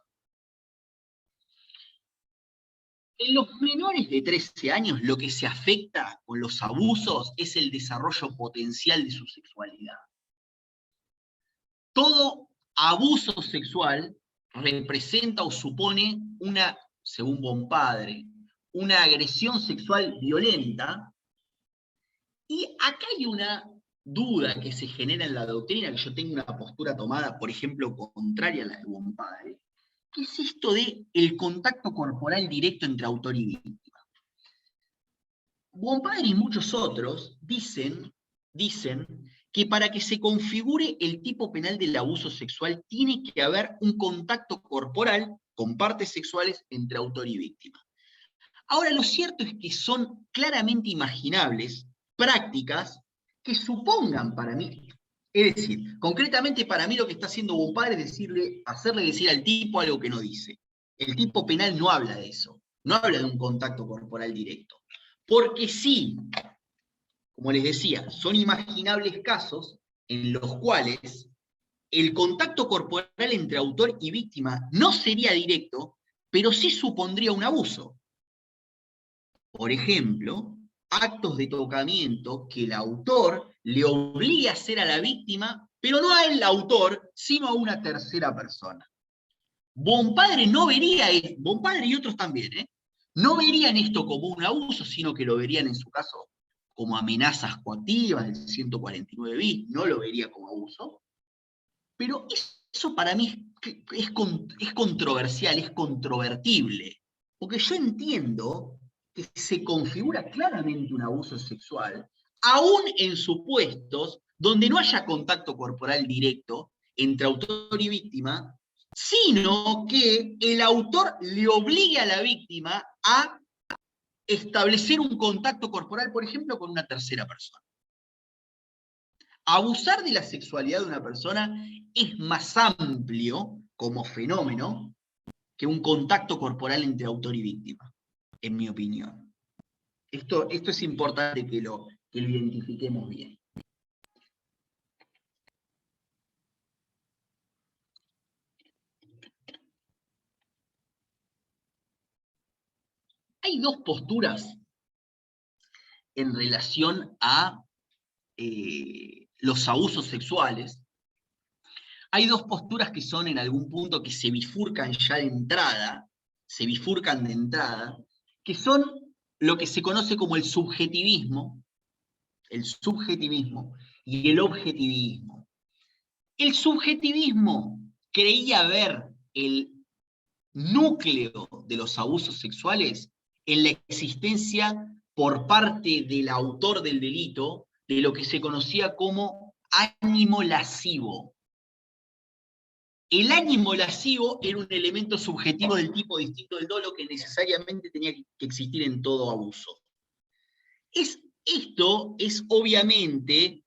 En los menores de 13 años, lo que se afecta con los abusos es el desarrollo potencial de su sexualidad. Todo abuso sexual representa o supone una, según Bompadre, una agresión sexual violenta, y acá hay una duda que se genera en la doctrina, que yo tengo una postura tomada, por ejemplo, contraria a la de Bompadre, que es esto de el contacto corporal directo entre autor y víctima. Bompadre y muchos otros dicen que para que se configure el tipo penal del abuso sexual tiene que haber un contacto corporal con partes sexuales entre autor y víctima. Ahora, lo cierto es que son claramente imaginables prácticas que supongan para mí, es decir, concretamente para mí lo que está haciendo Bompadre es hacerle decir al tipo algo que no dice. El tipo penal no habla de eso, no habla de un contacto corporal directo. Porque sí, como les decía, son imaginables casos en los cuales el contacto corporal entre autor y víctima no sería directo, pero sí supondría un abuso. Por ejemplo, actos de tocamiento que el autor le obligue a hacer a la víctima, pero no al autor, sino a una tercera persona. Bompadre no vería, Bompadre y otros también, no verían esto como un abuso, sino que lo verían en su caso como amenazas coactivas del 149 bis, no lo vería como abuso. Pero eso para mí es controversial, es controvertible, porque yo entiendo que se configura claramente un abuso sexual, aún en supuestos donde no haya contacto corporal directo entre autor y víctima, sino que el autor le obligue a la víctima a establecer un contacto corporal, por ejemplo, con una tercera persona. Abusar de la sexualidad de una persona es más amplio como fenómeno que un contacto corporal entre autor y víctima, en mi opinión. Esto es importante que lo identifiquemos bien. Hay 2 posturas en relación a los abusos sexuales, hay dos posturas que son en algún punto que se bifurcan ya de entrada, que son lo que se conoce como el subjetivismo y el objetivismo. El subjetivismo creía ver el núcleo de los abusos sexuales en la existencia por parte del autor del delito de lo que se conocía como ánimo lascivo. El ánimo lascivo era un elemento subjetivo del tipo distinto del dolo que necesariamente tenía que existir en todo abuso. Esto es obviamente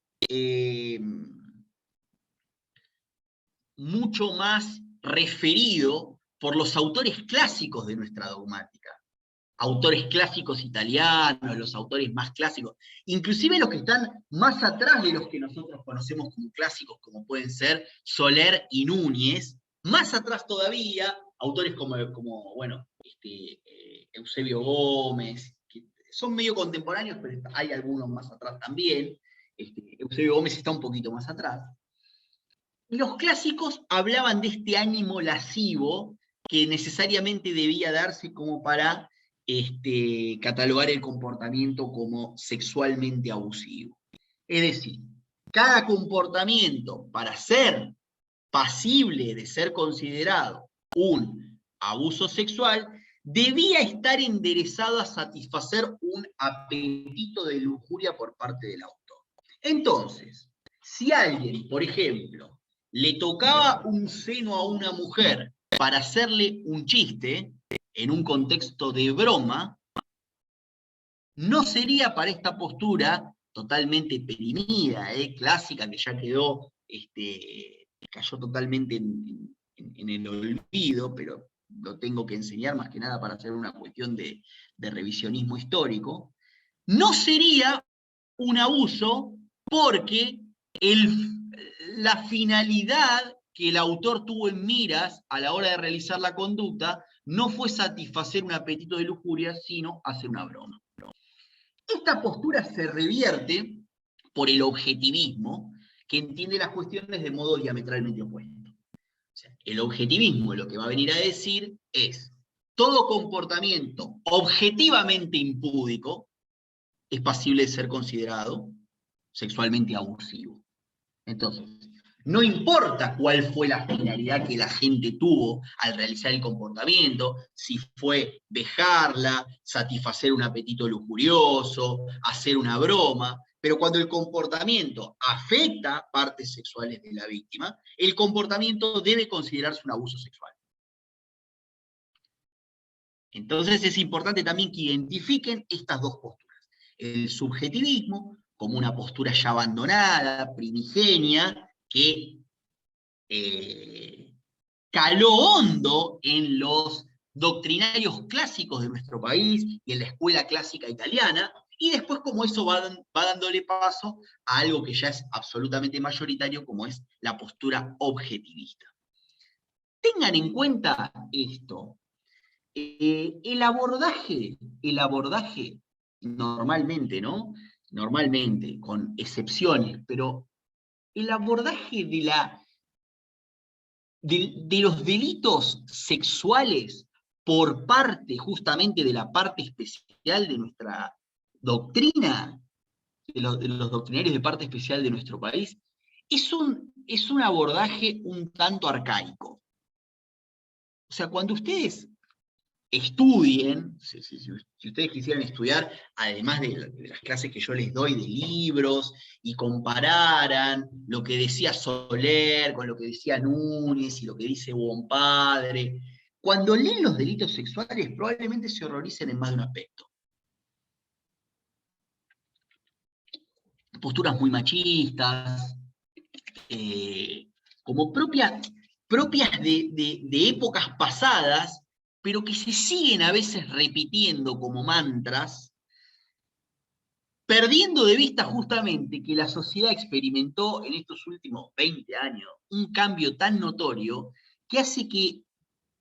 mucho más referido por los autores clásicos de nuestra dogmática. Autores clásicos italianos, los autores más clásicos, inclusive los que están más atrás de los que nosotros conocemos como clásicos, como pueden ser Soler y Núñez, más atrás todavía, autores como Eusebio Gómez, que son medio contemporáneos, pero hay algunos más atrás también. Eusebio Gómez está un poquito más atrás. Los clásicos hablaban de este ánimo lascivo que necesariamente debía darse como para catalogar el comportamiento como sexualmente abusivo. Es decir, cada comportamiento para ser pasible de ser considerado un abuso sexual debía estar enderezado a satisfacer un apetito de lujuria por parte del autor. Entonces, si alguien, por ejemplo, le tocaba un seno a una mujer para hacerle un chiste, en un contexto de broma, no sería para esta postura totalmente perimida, clásica, que ya quedó, cayó totalmente en el olvido, pero lo tengo que enseñar más que nada para hacer una cuestión de revisionismo histórico. No sería un abuso porque la finalidad que el autor tuvo en miras a la hora de realizar la conducta no fue satisfacer un apetito de lujuria, sino hacer una broma. Esta postura se revierte por el objetivismo, que entiende las cuestiones de modo diametralmente opuesto. O sea, el objetivismo lo que va a venir a decir es: todo comportamiento objetivamente impúdico es pasible de ser considerado sexualmente abusivo. Entonces, no importa cuál fue la finalidad que la gente tuvo al realizar el comportamiento, si fue vejarla, satisfacer un apetito lujurioso, hacer una broma, pero cuando el comportamiento afecta partes sexuales de la víctima, el comportamiento debe considerarse un abuso sexual. Entonces es importante también que identifiquen estas dos posturas. El subjetivismo como una postura ya abandonada, primigenia, que caló hondo en los doctrinarios clásicos de nuestro país y en la escuela clásica italiana, y después como eso va dándole paso a algo que ya es absolutamente mayoritario, como es la postura objetivista. Tengan en cuenta esto. El abordaje normalmente, ¿no? Normalmente, con excepciones, pero el abordaje de los delitos sexuales por parte justamente de la parte especial de nuestra doctrina, de los doctrinarios de parte especial de nuestro país, es un abordaje un tanto arcaico. O sea, cuando ustedes estudien, si ustedes quisieran estudiar, además de las clases que yo les doy de libros, y compararan lo que decía Soler con lo que decía Núñez y lo que dice Bonpadre, cuando leen los delitos sexuales probablemente se horroricen en más de un aspecto. Posturas muy machistas, como propias de épocas pasadas, pero que se siguen a veces repitiendo como mantras, perdiendo de vista justamente que la sociedad experimentó en estos últimos 20 años un cambio tan notorio que hace que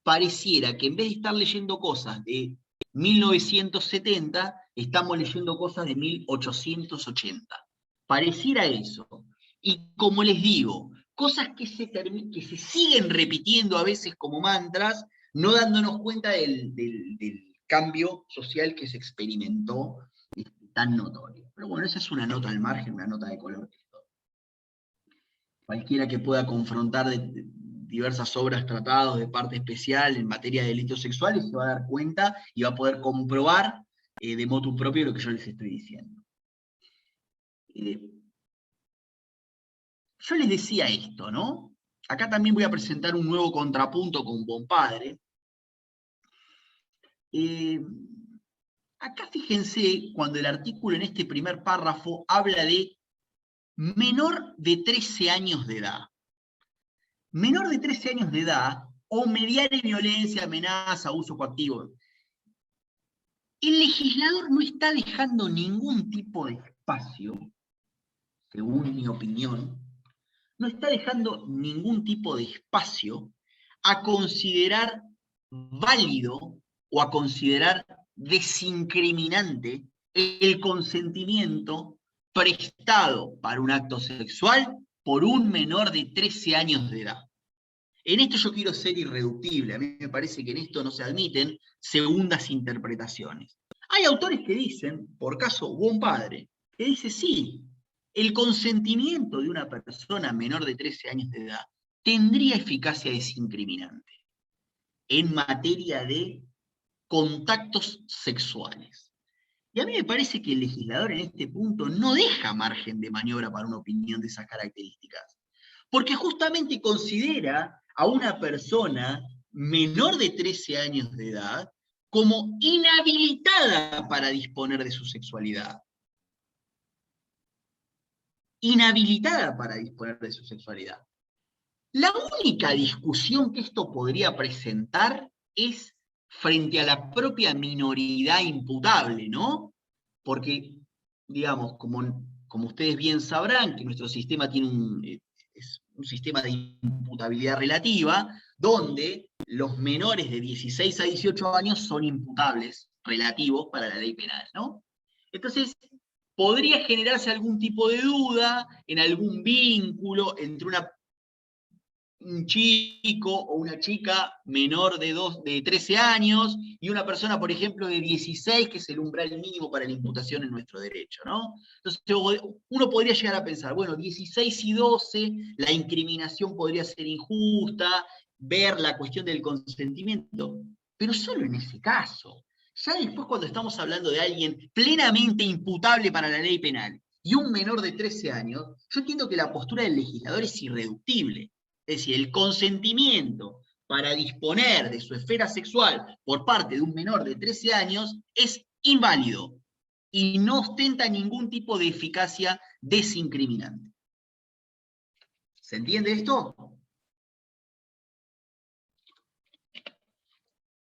pareciera que en vez de estar leyendo cosas de 1970, estamos leyendo cosas de 1880. Pareciera eso. Y como les digo, cosas que se siguen repitiendo a veces como mantras, no dándonos cuenta del cambio social que se experimentó tan notorio. Pero bueno, esa es una nota al margen, una nota de color. Cualquiera que pueda confrontar diversas obras, tratados de parte especial en materia de delitos sexuales se va a dar cuenta y va a poder comprobar de motu propio lo que yo les estoy diciendo. Yo les decía esto, ¿no? Acá también voy a presentar un nuevo contrapunto con Bompadre. Acá fíjense cuando el artículo en este primer párrafo habla de menor de 13 años de edad. Menor de 13 años de edad o mediar violencia, amenaza, abuso coactivo. El legislador no está dejando ningún tipo de espacio, según mi opinión, no está dejando ningún tipo de espacio a considerar válido o a considerar desincriminante el consentimiento prestado para un acto sexual por un menor de 13 años de edad. En esto yo quiero ser irreductible, a mí me parece que en esto no se admiten segundas interpretaciones. Hay autores que dicen, por caso Bompadre, que dice sí, el consentimiento de una persona menor de 13 años de edad tendría eficacia desincriminante en materia de contactos sexuales. Y a mí me parece que el legislador en este punto no deja margen de maniobra para una opinión de esas características, porque justamente considera a una persona menor de 13 años de edad como inhabilitada para disponer de su sexualidad. Inhabilitada para disponer de su sexualidad. La única discusión que esto podría presentar es frente a la propia minoridad imputable, ¿no? Porque, digamos, como ustedes bien sabrán, que nuestro sistema tiene es un sistema de imputabilidad relativa, donde los menores de 16 a 18 años son imputables relativos para la ley penal, ¿no? Entonces, podría generarse algún tipo de duda en algún vínculo entre un chico o una chica menor de 13 años y una persona, por ejemplo, de 16, que es el umbral mínimo para la imputación en nuestro derecho, ¿no? Entonces, uno podría llegar a pensar, bueno, 16 y 12, la incriminación podría ser injusta, ver la cuestión del consentimiento, pero solo en ese caso. Ya después, cuando estamos hablando de alguien plenamente imputable para la ley penal y un menor de 13 años, yo entiendo que la postura del legislador es irreductible. Es decir, el consentimiento para disponer de su esfera sexual por parte de un menor de 13 años es inválido y no ostenta ningún tipo de eficacia desincriminante. ¿Se entiende esto?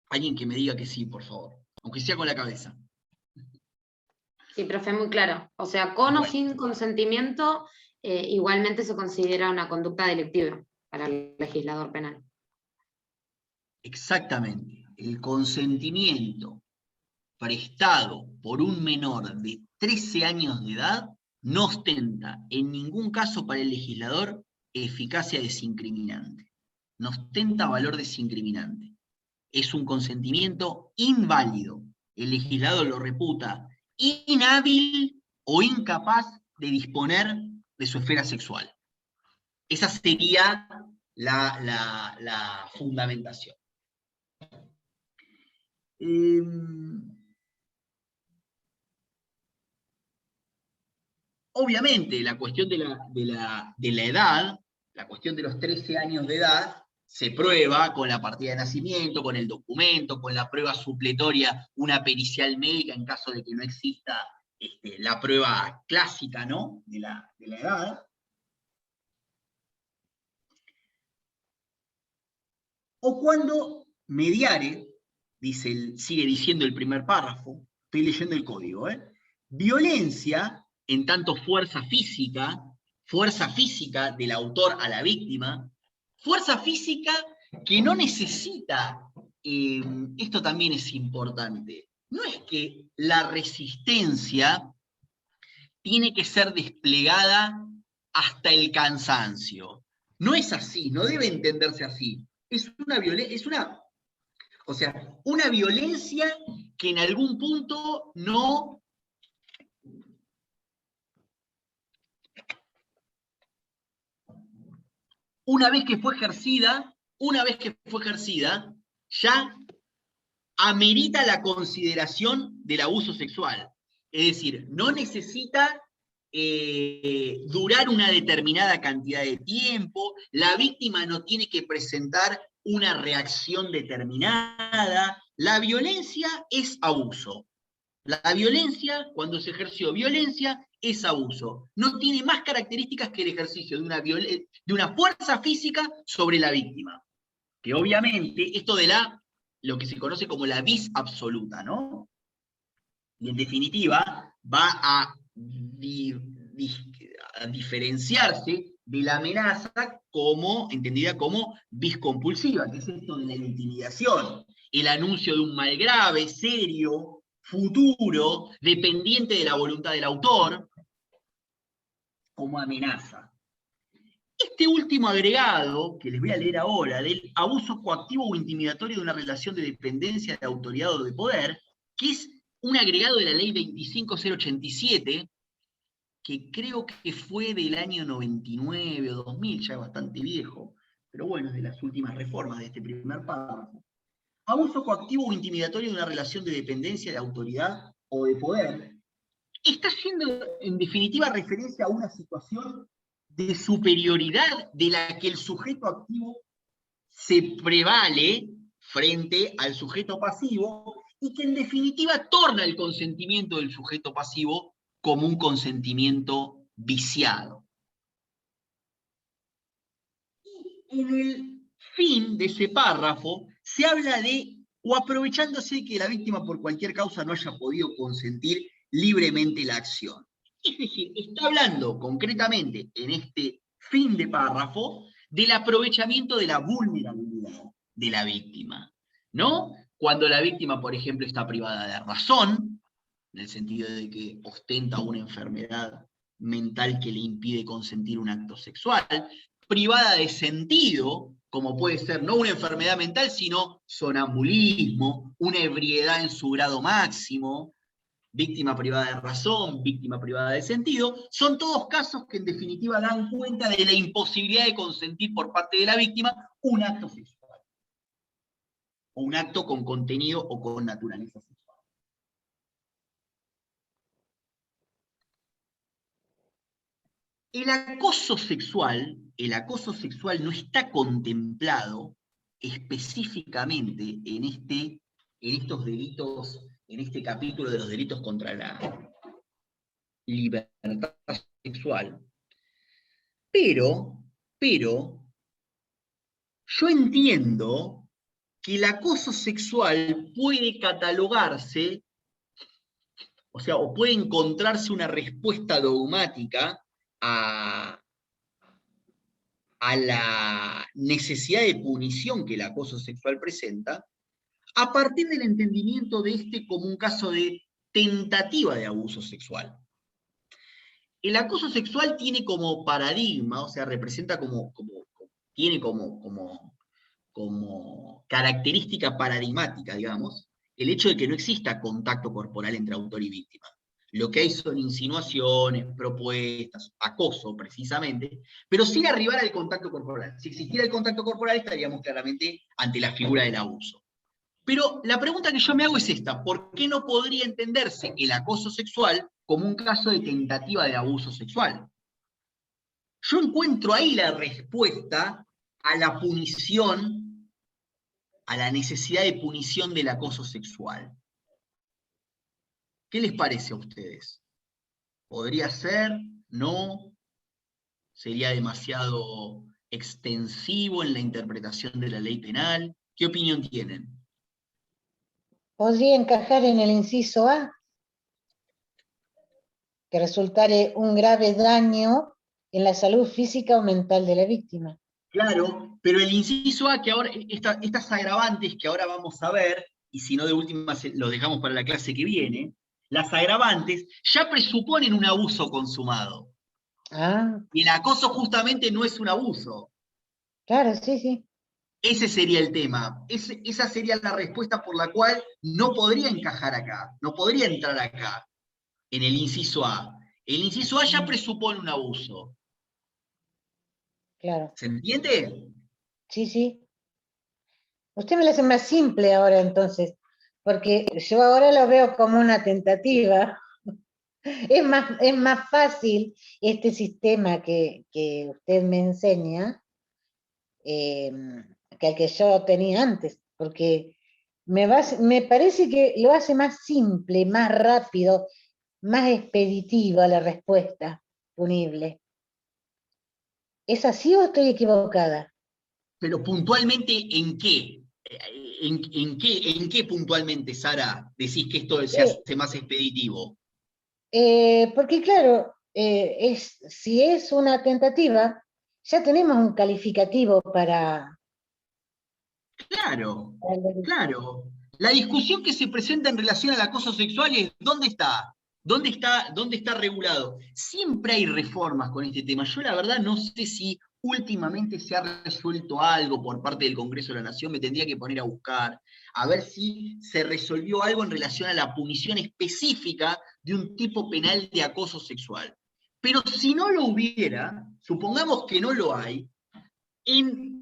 Alguien que me diga que sí, por favor, aunque sea con la cabeza. Sí, profe, muy claro. O sea, con o sin consentimiento, igualmente se considera una conducta delictiva para el legislador penal. Exactamente. El consentimiento prestado por un menor de 13 años de edad no ostenta en ningún caso para el legislador eficacia desincriminante. No ostenta valor desincriminante. Es un consentimiento inválido. El legislador lo reputa inhábil o incapaz de disponer de su esfera sexual. Esa sería la fundamentación. Obviamente, la cuestión de la edad, la cuestión de los 13 años de edad, se prueba con la partida de nacimiento, con el documento, con la prueba supletoria, una pericial médica en caso de que no exista la prueba clásica, ¿no?, de la edad. O cuando mediare, sigue diciendo el primer párrafo, estoy leyendo el código, violencia, en tanto fuerza física del autor a la víctima, fuerza física que no necesita, esto también es importante, no es que la resistencia tiene que ser desplegada hasta el cansancio. no es así, no debe entenderse así. Es una una violencia que en algún punto no... Una vez que fue ejercida, ya amerita la consideración del abuso sexual. Es decir, no necesita durar una determinada cantidad de tiempo, la víctima no tiene que presentar una reacción determinada. La violencia es abuso. La violencia, cuando se ejerció violencia, es abuso. No tiene más características que el ejercicio de una fuerza física sobre la víctima. Que obviamente, esto de lo que se conoce como la vis absoluta, ¿no? Y en definitiva, va a diferenciarse de la amenaza entendida como vis compulsiva, que es esto de la intimidación, el anuncio de un mal grave, serio, futuro, dependiente de la voluntad del autor, como amenaza. Este último agregado, que les voy a leer ahora, del abuso coactivo o intimidatorio de una relación de dependencia, de autoridad o de poder, que es un agregado de la ley 25087, que creo que fue del año 99 o 2000, ya bastante viejo, pero bueno, es de las últimas reformas de este primer párrafo. Abuso coactivo o intimidatorio de una relación de dependencia, de autoridad o de poder, está haciendo en definitiva referencia a una situación de superioridad de la que el sujeto activo se prevale frente al sujeto pasivo y que en definitiva torna el consentimiento del sujeto pasivo como un consentimiento viciado. Y en el fin de ese párrafo se habla de, o aprovechándose de que la víctima por cualquier causa no haya podido consentir libremente la acción. Es decir, está hablando concretamente en este fin de párrafo del aprovechamiento de la vulnerabilidad de la víctima, ¿no? Cuando la víctima, por ejemplo, está privada de razón, en el sentido de que ostenta una enfermedad mental que le impide consentir un acto sexual, privada de sentido, como puede ser no una enfermedad mental, sino sonambulismo, una ebriedad en su grado máximo, víctima privada de razón, víctima privada de sentido, son todos casos que en definitiva dan cuenta de la imposibilidad de consentir por parte de la víctima un acto sexual, o un acto con contenido o con naturaleza sexual. El acoso sexual no está contemplado específicamente en estos delitos, en este capítulo de los delitos contra la libertad sexual. Pero yo entiendo que el acoso sexual puede catalogarse, o puede encontrarse una respuesta dogmática a la necesidad de punición que el acoso sexual presenta, a partir del entendimiento de este como un caso de tentativa de abuso sexual. El acoso sexual tiene como paradigma, representa tiene como característica paradigmática, digamos, el hecho de que no exista contacto corporal entre autor y víctima. Lo que hay son insinuaciones, propuestas, acoso precisamente, pero sin arribar al contacto corporal. Si existiera el contacto corporal estaríamos claramente ante la figura del abuso. Pero la pregunta que yo me hago es esta: ¿por qué no podría entenderse el acoso sexual como un caso de tentativa de abuso sexual? Yo encuentro ahí la respuesta a la punición, a la necesidad de punición del acoso sexual. ¿Qué les parece a ustedes? ¿Podría ser? ¿No? ¿Sería demasiado extensivo en la interpretación de la ley penal? ¿Qué opinión tienen? Podría encajar en el inciso A, que resultare un grave daño en la salud física o mental de la víctima. Claro, pero el inciso A, que ahora, estas agravantes que ahora vamos a ver, y si no de última los dejamos para la clase que viene, las agravantes ya presuponen un abuso consumado. Ah. Y el acoso justamente no es un abuso. Claro, sí, sí. Ese sería el tema. Esa sería la respuesta por la cual no podría encajar acá, no podría entrar acá, en el inciso A. El inciso A ya presupone un abuso. Claro. ¿Se entiende? Sí, sí. Usted me lo hace más simple ahora entonces, porque yo ahora lo veo como una tentativa. Es más fácil este sistema que usted me enseña eh, que el que yo tenía antes, porque me parece que lo hace más simple, más rápido, más expeditiva la respuesta punible. ¿Es así o estoy equivocada? Pero puntualmente, ¿en qué? ¿En qué puntualmente, Sara, decís que esto se Eh, hace más expeditivo? Porque claro, si es una tentativa, ya tenemos un calificativo Claro, para el delito. claro. La discusión que se presenta en relación al acoso sexual es ¿dónde está? ¿Dónde está regulado? Siempre hay reformas con este tema. Yo la verdad no sé si últimamente se ha resuelto algo por parte del Congreso de la Nación, me tendría que poner a buscar, a ver si se resolvió algo en relación a la punición específica de un tipo penal de acoso sexual. Pero si no lo hubiera, supongamos que no lo hay,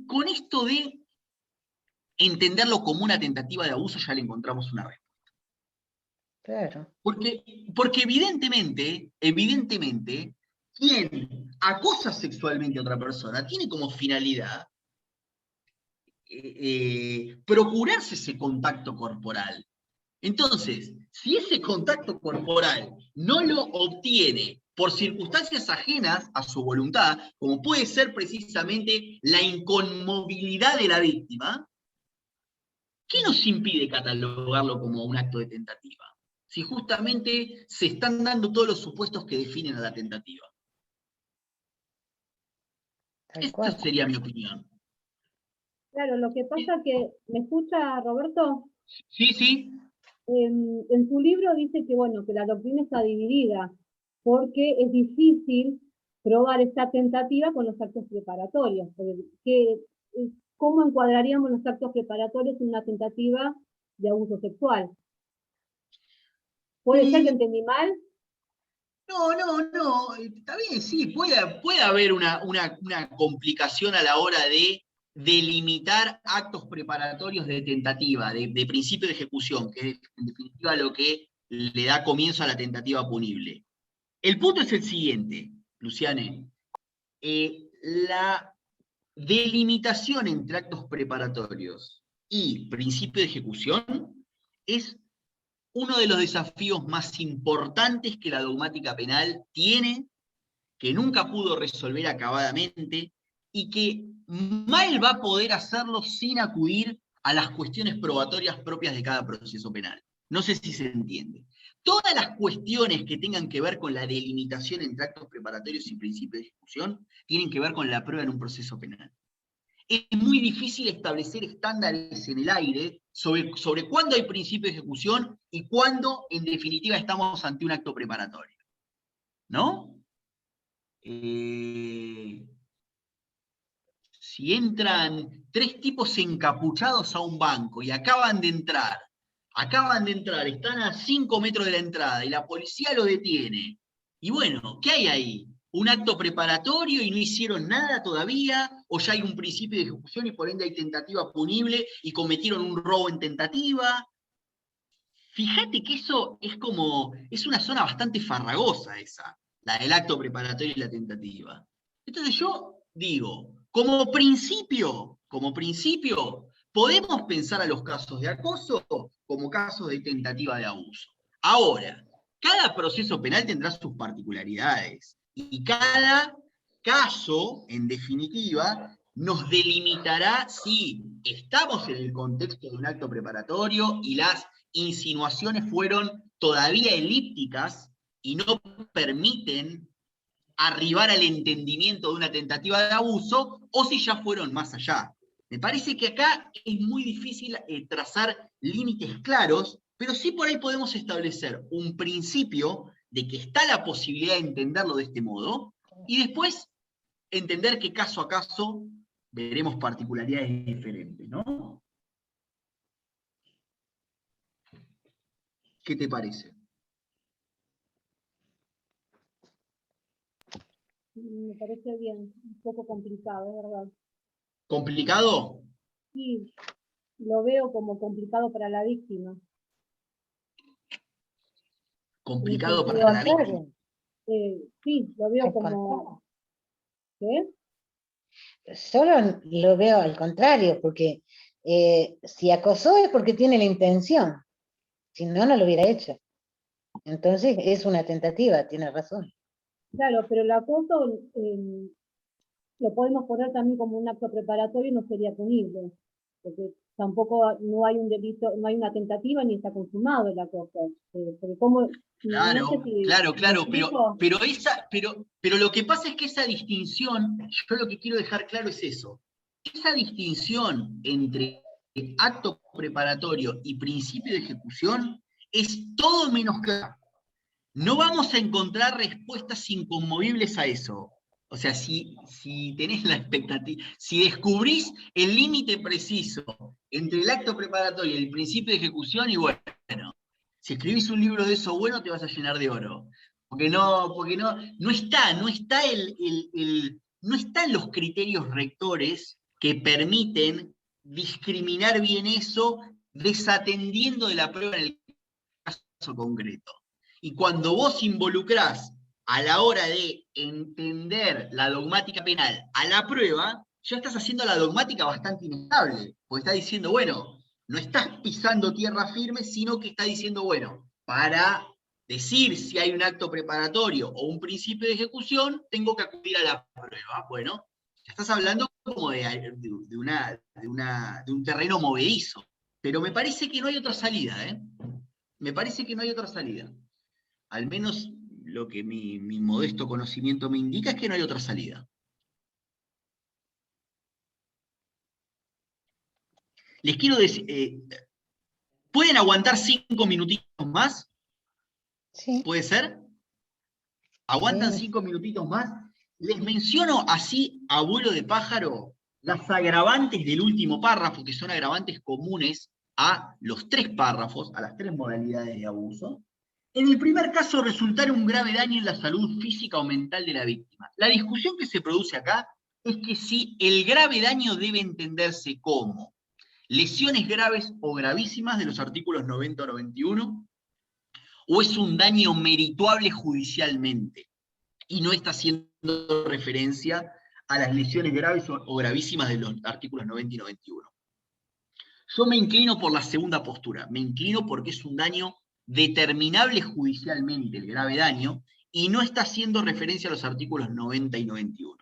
con esto de entenderlo como una tentativa de abuso ya le encontramos una respuesta. Claro. Porque evidentemente, quien acosa sexualmente a otra persona tiene como finalidad procurarse ese contacto corporal. Entonces, si ese contacto corporal no lo obtiene por circunstancias ajenas a su voluntad, como puede ser precisamente la inconmovilidad de la víctima, ¿qué nos impide catalogarlo como un acto de tentativa? Si justamente se están dando todos los supuestos que definen a la tentativa. Tal Esa cual. sería mi opinión. Claro, lo que pasa que, ¿me escucha Roberto? Sí, sí. En su libro dice que, bueno, que la doctrina está dividida, porque es difícil probar esta tentativa con los actos preparatorios. ¿Cómo encuadraríamos los actos preparatorios en una tentativa de abuso sexual? ¿Puede ser que entendí mal? No, está bien, sí, puede haber una complicación a la hora de delimitar actos preparatorios de tentativa, de principio de ejecución, que es en definitiva lo que le da comienzo a la tentativa punible. El punto es el siguiente, Luciane. La delimitación entre actos preparatorios y principio de ejecución es uno de los desafíos más importantes que la dogmática penal tiene, que nunca pudo resolver acabadamente y que mal va a poder hacerlo sin acudir a las cuestiones probatorias propias de cada proceso penal. No sé si se entiende. Todas las cuestiones que tengan que ver con la delimitación entre actos preparatorios y principio de ejecución tienen que ver con la prueba en un proceso penal. Es muy difícil establecer estándares en el aire sobre cuándo hay principio de ejecución y cuándo, en definitiva, estamos ante un acto preparatorio. ¿No? Si entran 3 tipos encapuchados a un banco y acaban de entrar, están a 5 metros de la entrada y la policía lo detiene. Y bueno, ¿qué hay ahí? ¿Un acto preparatorio y no hicieron nada todavía? ¿O ya hay un principio de ejecución y por ende hay tentativa punible y cometieron un robo en tentativa? Fíjate que eso es una zona bastante farragosa esa, la del acto preparatorio y la tentativa. Entonces yo digo, como principio, podemos pensar a los casos de acoso como casos de tentativa de abuso. Ahora, cada proceso penal tendrá sus particularidades y cada caso, en definitiva, nos delimitará si estamos en el contexto de un acto preparatorio y las insinuaciones fueron todavía elípticas y no permiten arribar al entendimiento de una tentativa de abuso, o si ya fueron más allá. Me parece que acá es muy difícil trazar límites claros, pero sí por ahí podemos establecer un principio de que está la posibilidad de entenderlo de este modo, y después entender que caso a caso veremos particularidades diferentes, ¿no? ¿Qué te parece? Me parece bien, un poco complicado, es verdad. ¿Complicado? Sí, lo veo como complicado para la víctima. Complicado para Al la víctima. contrario, Sí, lo veo al como... ¿Qué? solo lo veo al contrario, porque si acosó es porque tiene la intención, si no, no lo hubiera hecho. Entonces es una tentativa, tiene razón. Claro, pero el acoso lo podemos poner también como un acto preparatorio y no sería punible, porque tampoco no hay un delito, no hay una tentativa ni está consumado el acoso. Porque como, no sé Claro, si claro, me claro, explico. pero lo que pasa es que esa distinción, yo lo que quiero dejar claro es eso. Esa distinción entre acto preparatorio y principio de ejecución es todo menos clara. No vamos a encontrar respuestas inconmovibles a eso. O sea, si tenés la expectativa, si descubrís el límite preciso entre el acto preparatorio y el principio de ejecución, y bueno, si escribís un libro de eso bueno, te vas a llenar de oro. Porque no están los criterios rectores que permiten discriminar bien eso, desatendiendo de la prueba en el caso concreto. Y cuando vos involucrás a la hora de entender la dogmática penal a la prueba, ya estás haciendo la dogmática bastante inestable, porque estás diciendo, bueno, no estás pisando tierra firme, sino que estás diciendo, bueno, para decir si hay un acto preparatorio o un principio de ejecución, tengo que acudir a la prueba. Bueno, ya estás hablando como de un terreno movedizo, pero me parece que no hay otra salida, ¿eh? Me parece que no hay otra salida. Al menos lo que mi modesto conocimiento me indica es que no hay otra salida. Les quiero decir, ¿pueden aguantar 5 minutitos más? Sí, ¿Puede ser? ¿Aguantan sí. 5 minutitos más? Les menciono así, abuelo de pájaro, las agravantes del último párrafo, que son agravantes comunes a los 3 párrafos, a las 3 modalidades de abuso. En el primer caso, resultar un grave daño en la salud física o mental de la víctima. La discusión que se produce acá es que si el grave daño debe entenderse como lesiones graves o gravísimas de los artículos 90 o 91, o es un daño merituable judicialmente, y no está haciendo referencia a las lesiones graves o gravísimas de los artículos 90 y 91. Yo me inclino por la segunda postura, me inclino porque es un daño determinable judicialmente, el grave daño, y no está haciendo referencia a los artículos 90 y 91.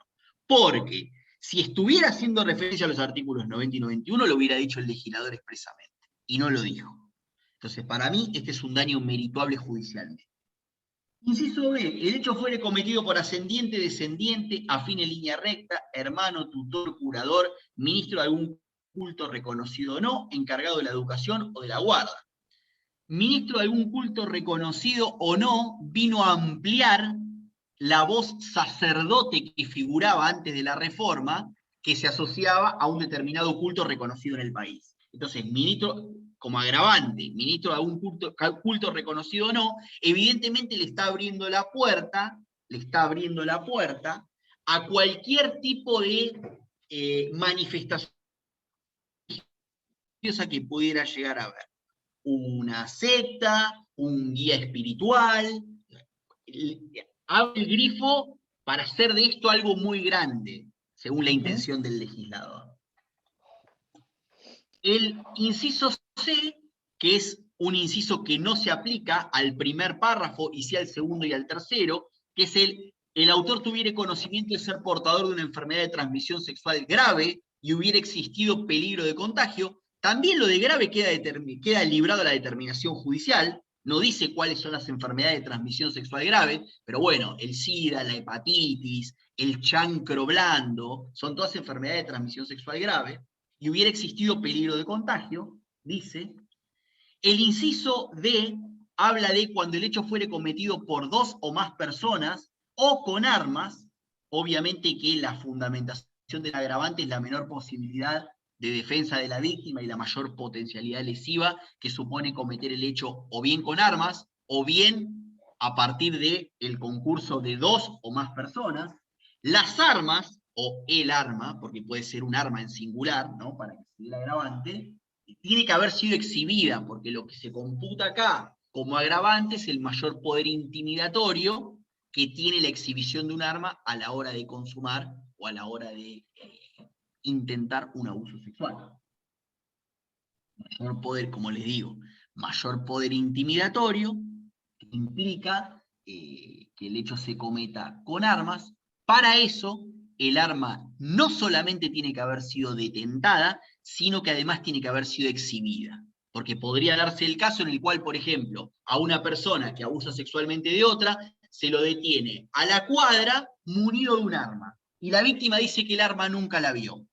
Porque si estuviera haciendo referencia a los artículos 90 y 91, lo hubiera dicho el legislador expresamente, y no lo dijo. Entonces, para mí, este es un daño merituable judicialmente. Inciso B, el hecho fuere cometido por ascendiente, descendiente, afín en línea recta, hermano, tutor, curador, ministro de algún culto reconocido o no, encargado de la educación o de la guarda. Ministro de algún culto reconocido o no, vino a ampliar la voz sacerdote que figuraba antes de la reforma, que se asociaba a un determinado culto reconocido en el país. Entonces, ministro, como agravante, ministro de algún culto reconocido o no, evidentemente le está abriendo la puerta a cualquier tipo de manifestación que pudiera llegar a haber. Una secta, un guía espiritual, abre el grifo para hacer de esto algo muy grande, según la intención del legislador. El inciso C, que es un inciso que no se aplica al primer párrafo y sí al segundo y al tercero, que es el autor tuviera conocimiento de ser portador de una enfermedad de transmisión sexual grave y hubiera existido peligro de contagio. También lo de grave queda librado a la determinación judicial, no dice cuáles son las enfermedades de transmisión sexual grave, pero bueno, el SIDA, la hepatitis, el chancro blando, son todas enfermedades de transmisión sexual grave, y hubiera existido peligro de contagio, dice. El inciso D habla de cuando el hecho fuere cometido por 2 o más personas o con armas, obviamente que la fundamentación del agravante es la menor posibilidad de defensa de la víctima y la mayor potencialidad lesiva que supone cometer el hecho o bien con armas, o bien a partir del concurso de 2 o más personas. Las armas, o el arma, porque puede ser un arma en singular, ¿no? Para que sea el agravante, tiene que haber sido exhibida, porque lo que se computa acá como agravante es el mayor poder intimidatorio que tiene la exhibición de un arma a la hora de consumar o a la hora de intentar un abuso sexual. Mayor poder, como les digo, mayor poder intimidatorio, que implica que el hecho se cometa con armas. Para eso, el arma no solamente tiene que haber sido detentada, sino que además tiene que haber sido exhibida. Porque podría darse el caso en el cual, por ejemplo, a una persona que abusa sexualmente de otra, se lo detiene a la cuadra munido de un arma. Y la víctima dice que el arma nunca la vio.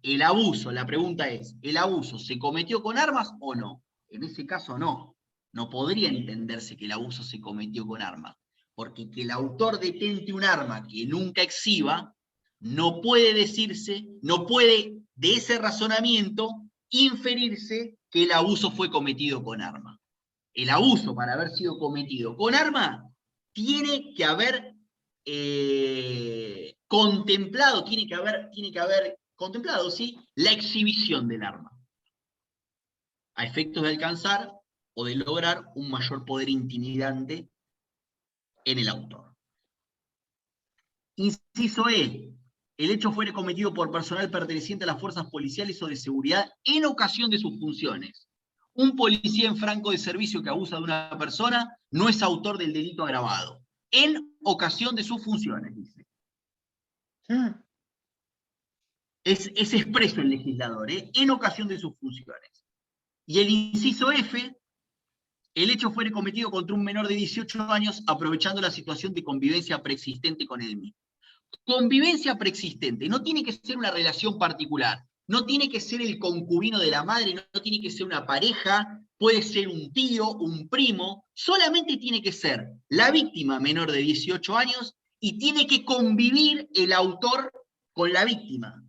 El abuso, la pregunta es, ¿el abuso se cometió con armas o no? En ese caso no. No podría entenderse que el abuso se cometió con armas. Porque que el autor detente un arma que nunca exhiba, no puede decirse, no puede de ese razonamiento inferirse que el abuso fue cometido con arma. El abuso, para haber sido cometido con arma, tiene que haber contemplado, tiene que haber contemplado, ¿sí?, la exhibición del arma, a efectos de alcanzar o de lograr un mayor poder intimidante en el autor. Inciso E. El hecho fuere cometido por personal perteneciente a las fuerzas policiales o de seguridad en ocasión de sus funciones. Un policía en franco de servicio que abusa de una persona no es autor del delito agravado. En ocasión de sus funciones, dice. Es expreso el legislador, en ocasión de sus funciones. Y el inciso F, el hecho fuere cometido contra un menor de 18 años aprovechando la situación de convivencia preexistente con él mismo. Convivencia preexistente, no tiene que ser una relación particular, no tiene que ser el concubino de la madre, no tiene que ser una pareja, puede ser un tío, un primo, solamente tiene que ser la víctima menor de 18 años y tiene que convivir el autor con la víctima.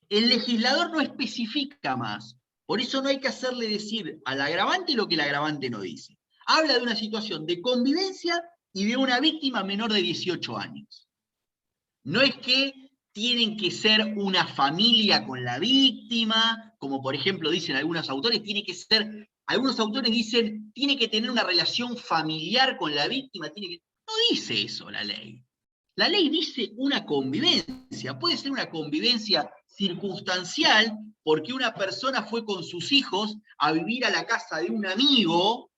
El legislador no especifica más, por eso no hay que hacerle decir al agravante lo que el agravante no dice. Habla de una situación de convivencia y de una víctima menor de 18 años. No es que tienen que ser una familia con la víctima, como por ejemplo dicen algunos autores, algunos autores dicen, tiene que tener una relación familiar con la víctima, no dice eso la ley. La ley dice una convivencia, puede ser una convivencia circunstancial, porque una persona fue con sus hijos a vivir a la casa de un amigo,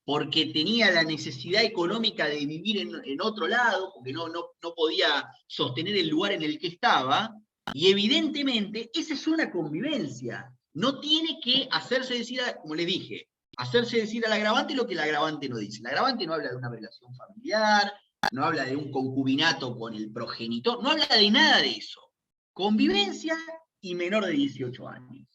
porque tenía la necesidad económica de vivir en otro lado, porque no podía sostener el lugar en el que estaba, y evidentemente esa es una convivencia. No tiene que hacerse decir, como le dije, hacerse decir al agravante lo que el agravante no dice. El agravante no habla de una relación familiar, no habla de un concubinato con el progenitor, no habla de nada de eso. Convivencia y menor de 18 años.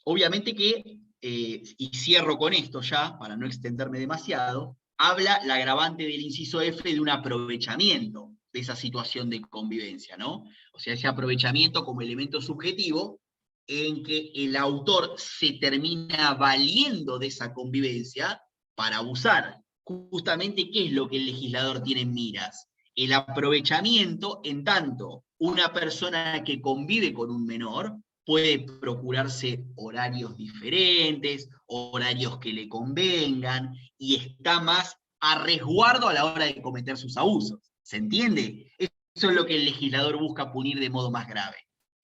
Obviamente que, y cierro con esto ya, para no extenderme demasiado, habla la agravante del inciso F de un aprovechamiento de esa situación de convivencia, ¿no? O sea, ese aprovechamiento como elemento subjetivo en que el autor se termina valiendo de esa convivencia para abusar. Justamente, ¿qué es lo que el legislador tiene en miras? El aprovechamiento en tanto una persona que convive con un menor puede procurarse horarios diferentes, horarios que le convengan, y está más a resguardo a la hora de cometer sus abusos. ¿Se entiende? Eso es lo que el legislador busca punir de modo más grave.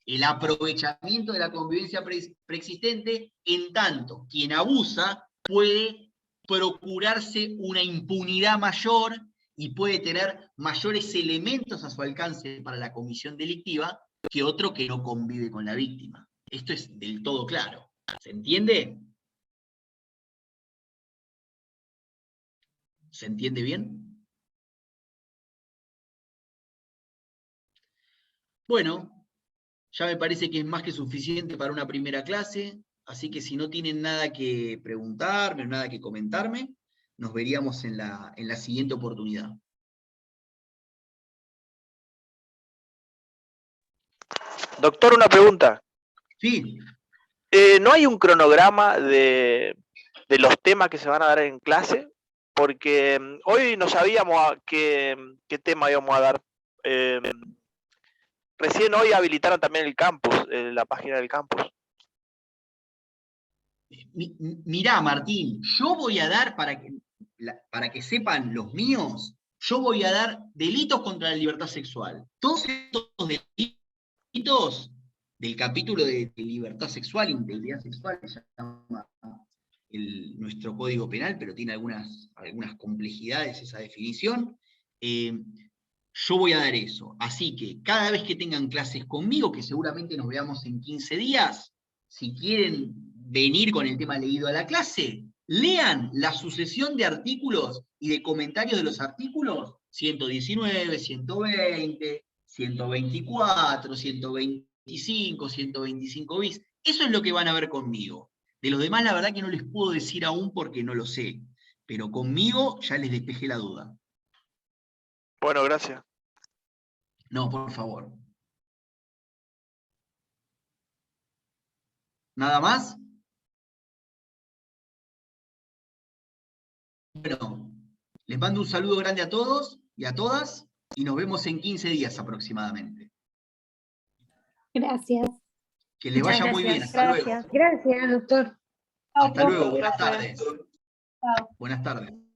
El aprovechamiento de la convivencia preexistente, en tanto quien abusa puede procurarse una impunidad mayor y puede tener mayores elementos a su alcance para la comisión delictiva que otro que no convive con la víctima. Esto es del todo claro. ¿Se entiende? ¿Se entiende bien? Bueno, ya me parece que es más que suficiente para una primera clase, así que si no tienen nada que preguntarme, nada que comentarme, nos veríamos en la siguiente oportunidad. Doctor, una pregunta. Sí, ¿No hay un cronograma de los temas que se van a dar en clase? Porque hoy no sabíamos qué tema íbamos a dar. Recién hoy habilitaron también el campus, la página del campus. mirá, Martín, yo voy a dar, para que sepan los míos, yo voy a dar delitos contra la libertad sexual. Todos estos delitos del capítulo de libertad sexual, integridad sexual, que se llama nuestro Código Penal, pero tiene algunas complejidades esa definición. Yo voy a dar eso. Así que cada vez que tengan clases conmigo, que seguramente nos veamos en 15 días, si quieren venir con el tema leído a la clase, lean la sucesión de artículos y de comentarios de los artículos 119, 120, 124, 125, 125 bis. Eso es lo que van a ver conmigo. De los demás, la verdad que no les puedo decir aún porque no lo sé. Pero conmigo ya les despejé la duda. Bueno, gracias. No, por favor. ¿Nada más? Bueno, les mando un saludo grande a todos y a todas y nos vemos en 15 días aproximadamente. Gracias. Que les Muchas vaya muy bien. gracias. Hasta luego. Gracias, doctor. Hasta luego. Chao, Buenas profe. tardes. Chao. Buenas tardes.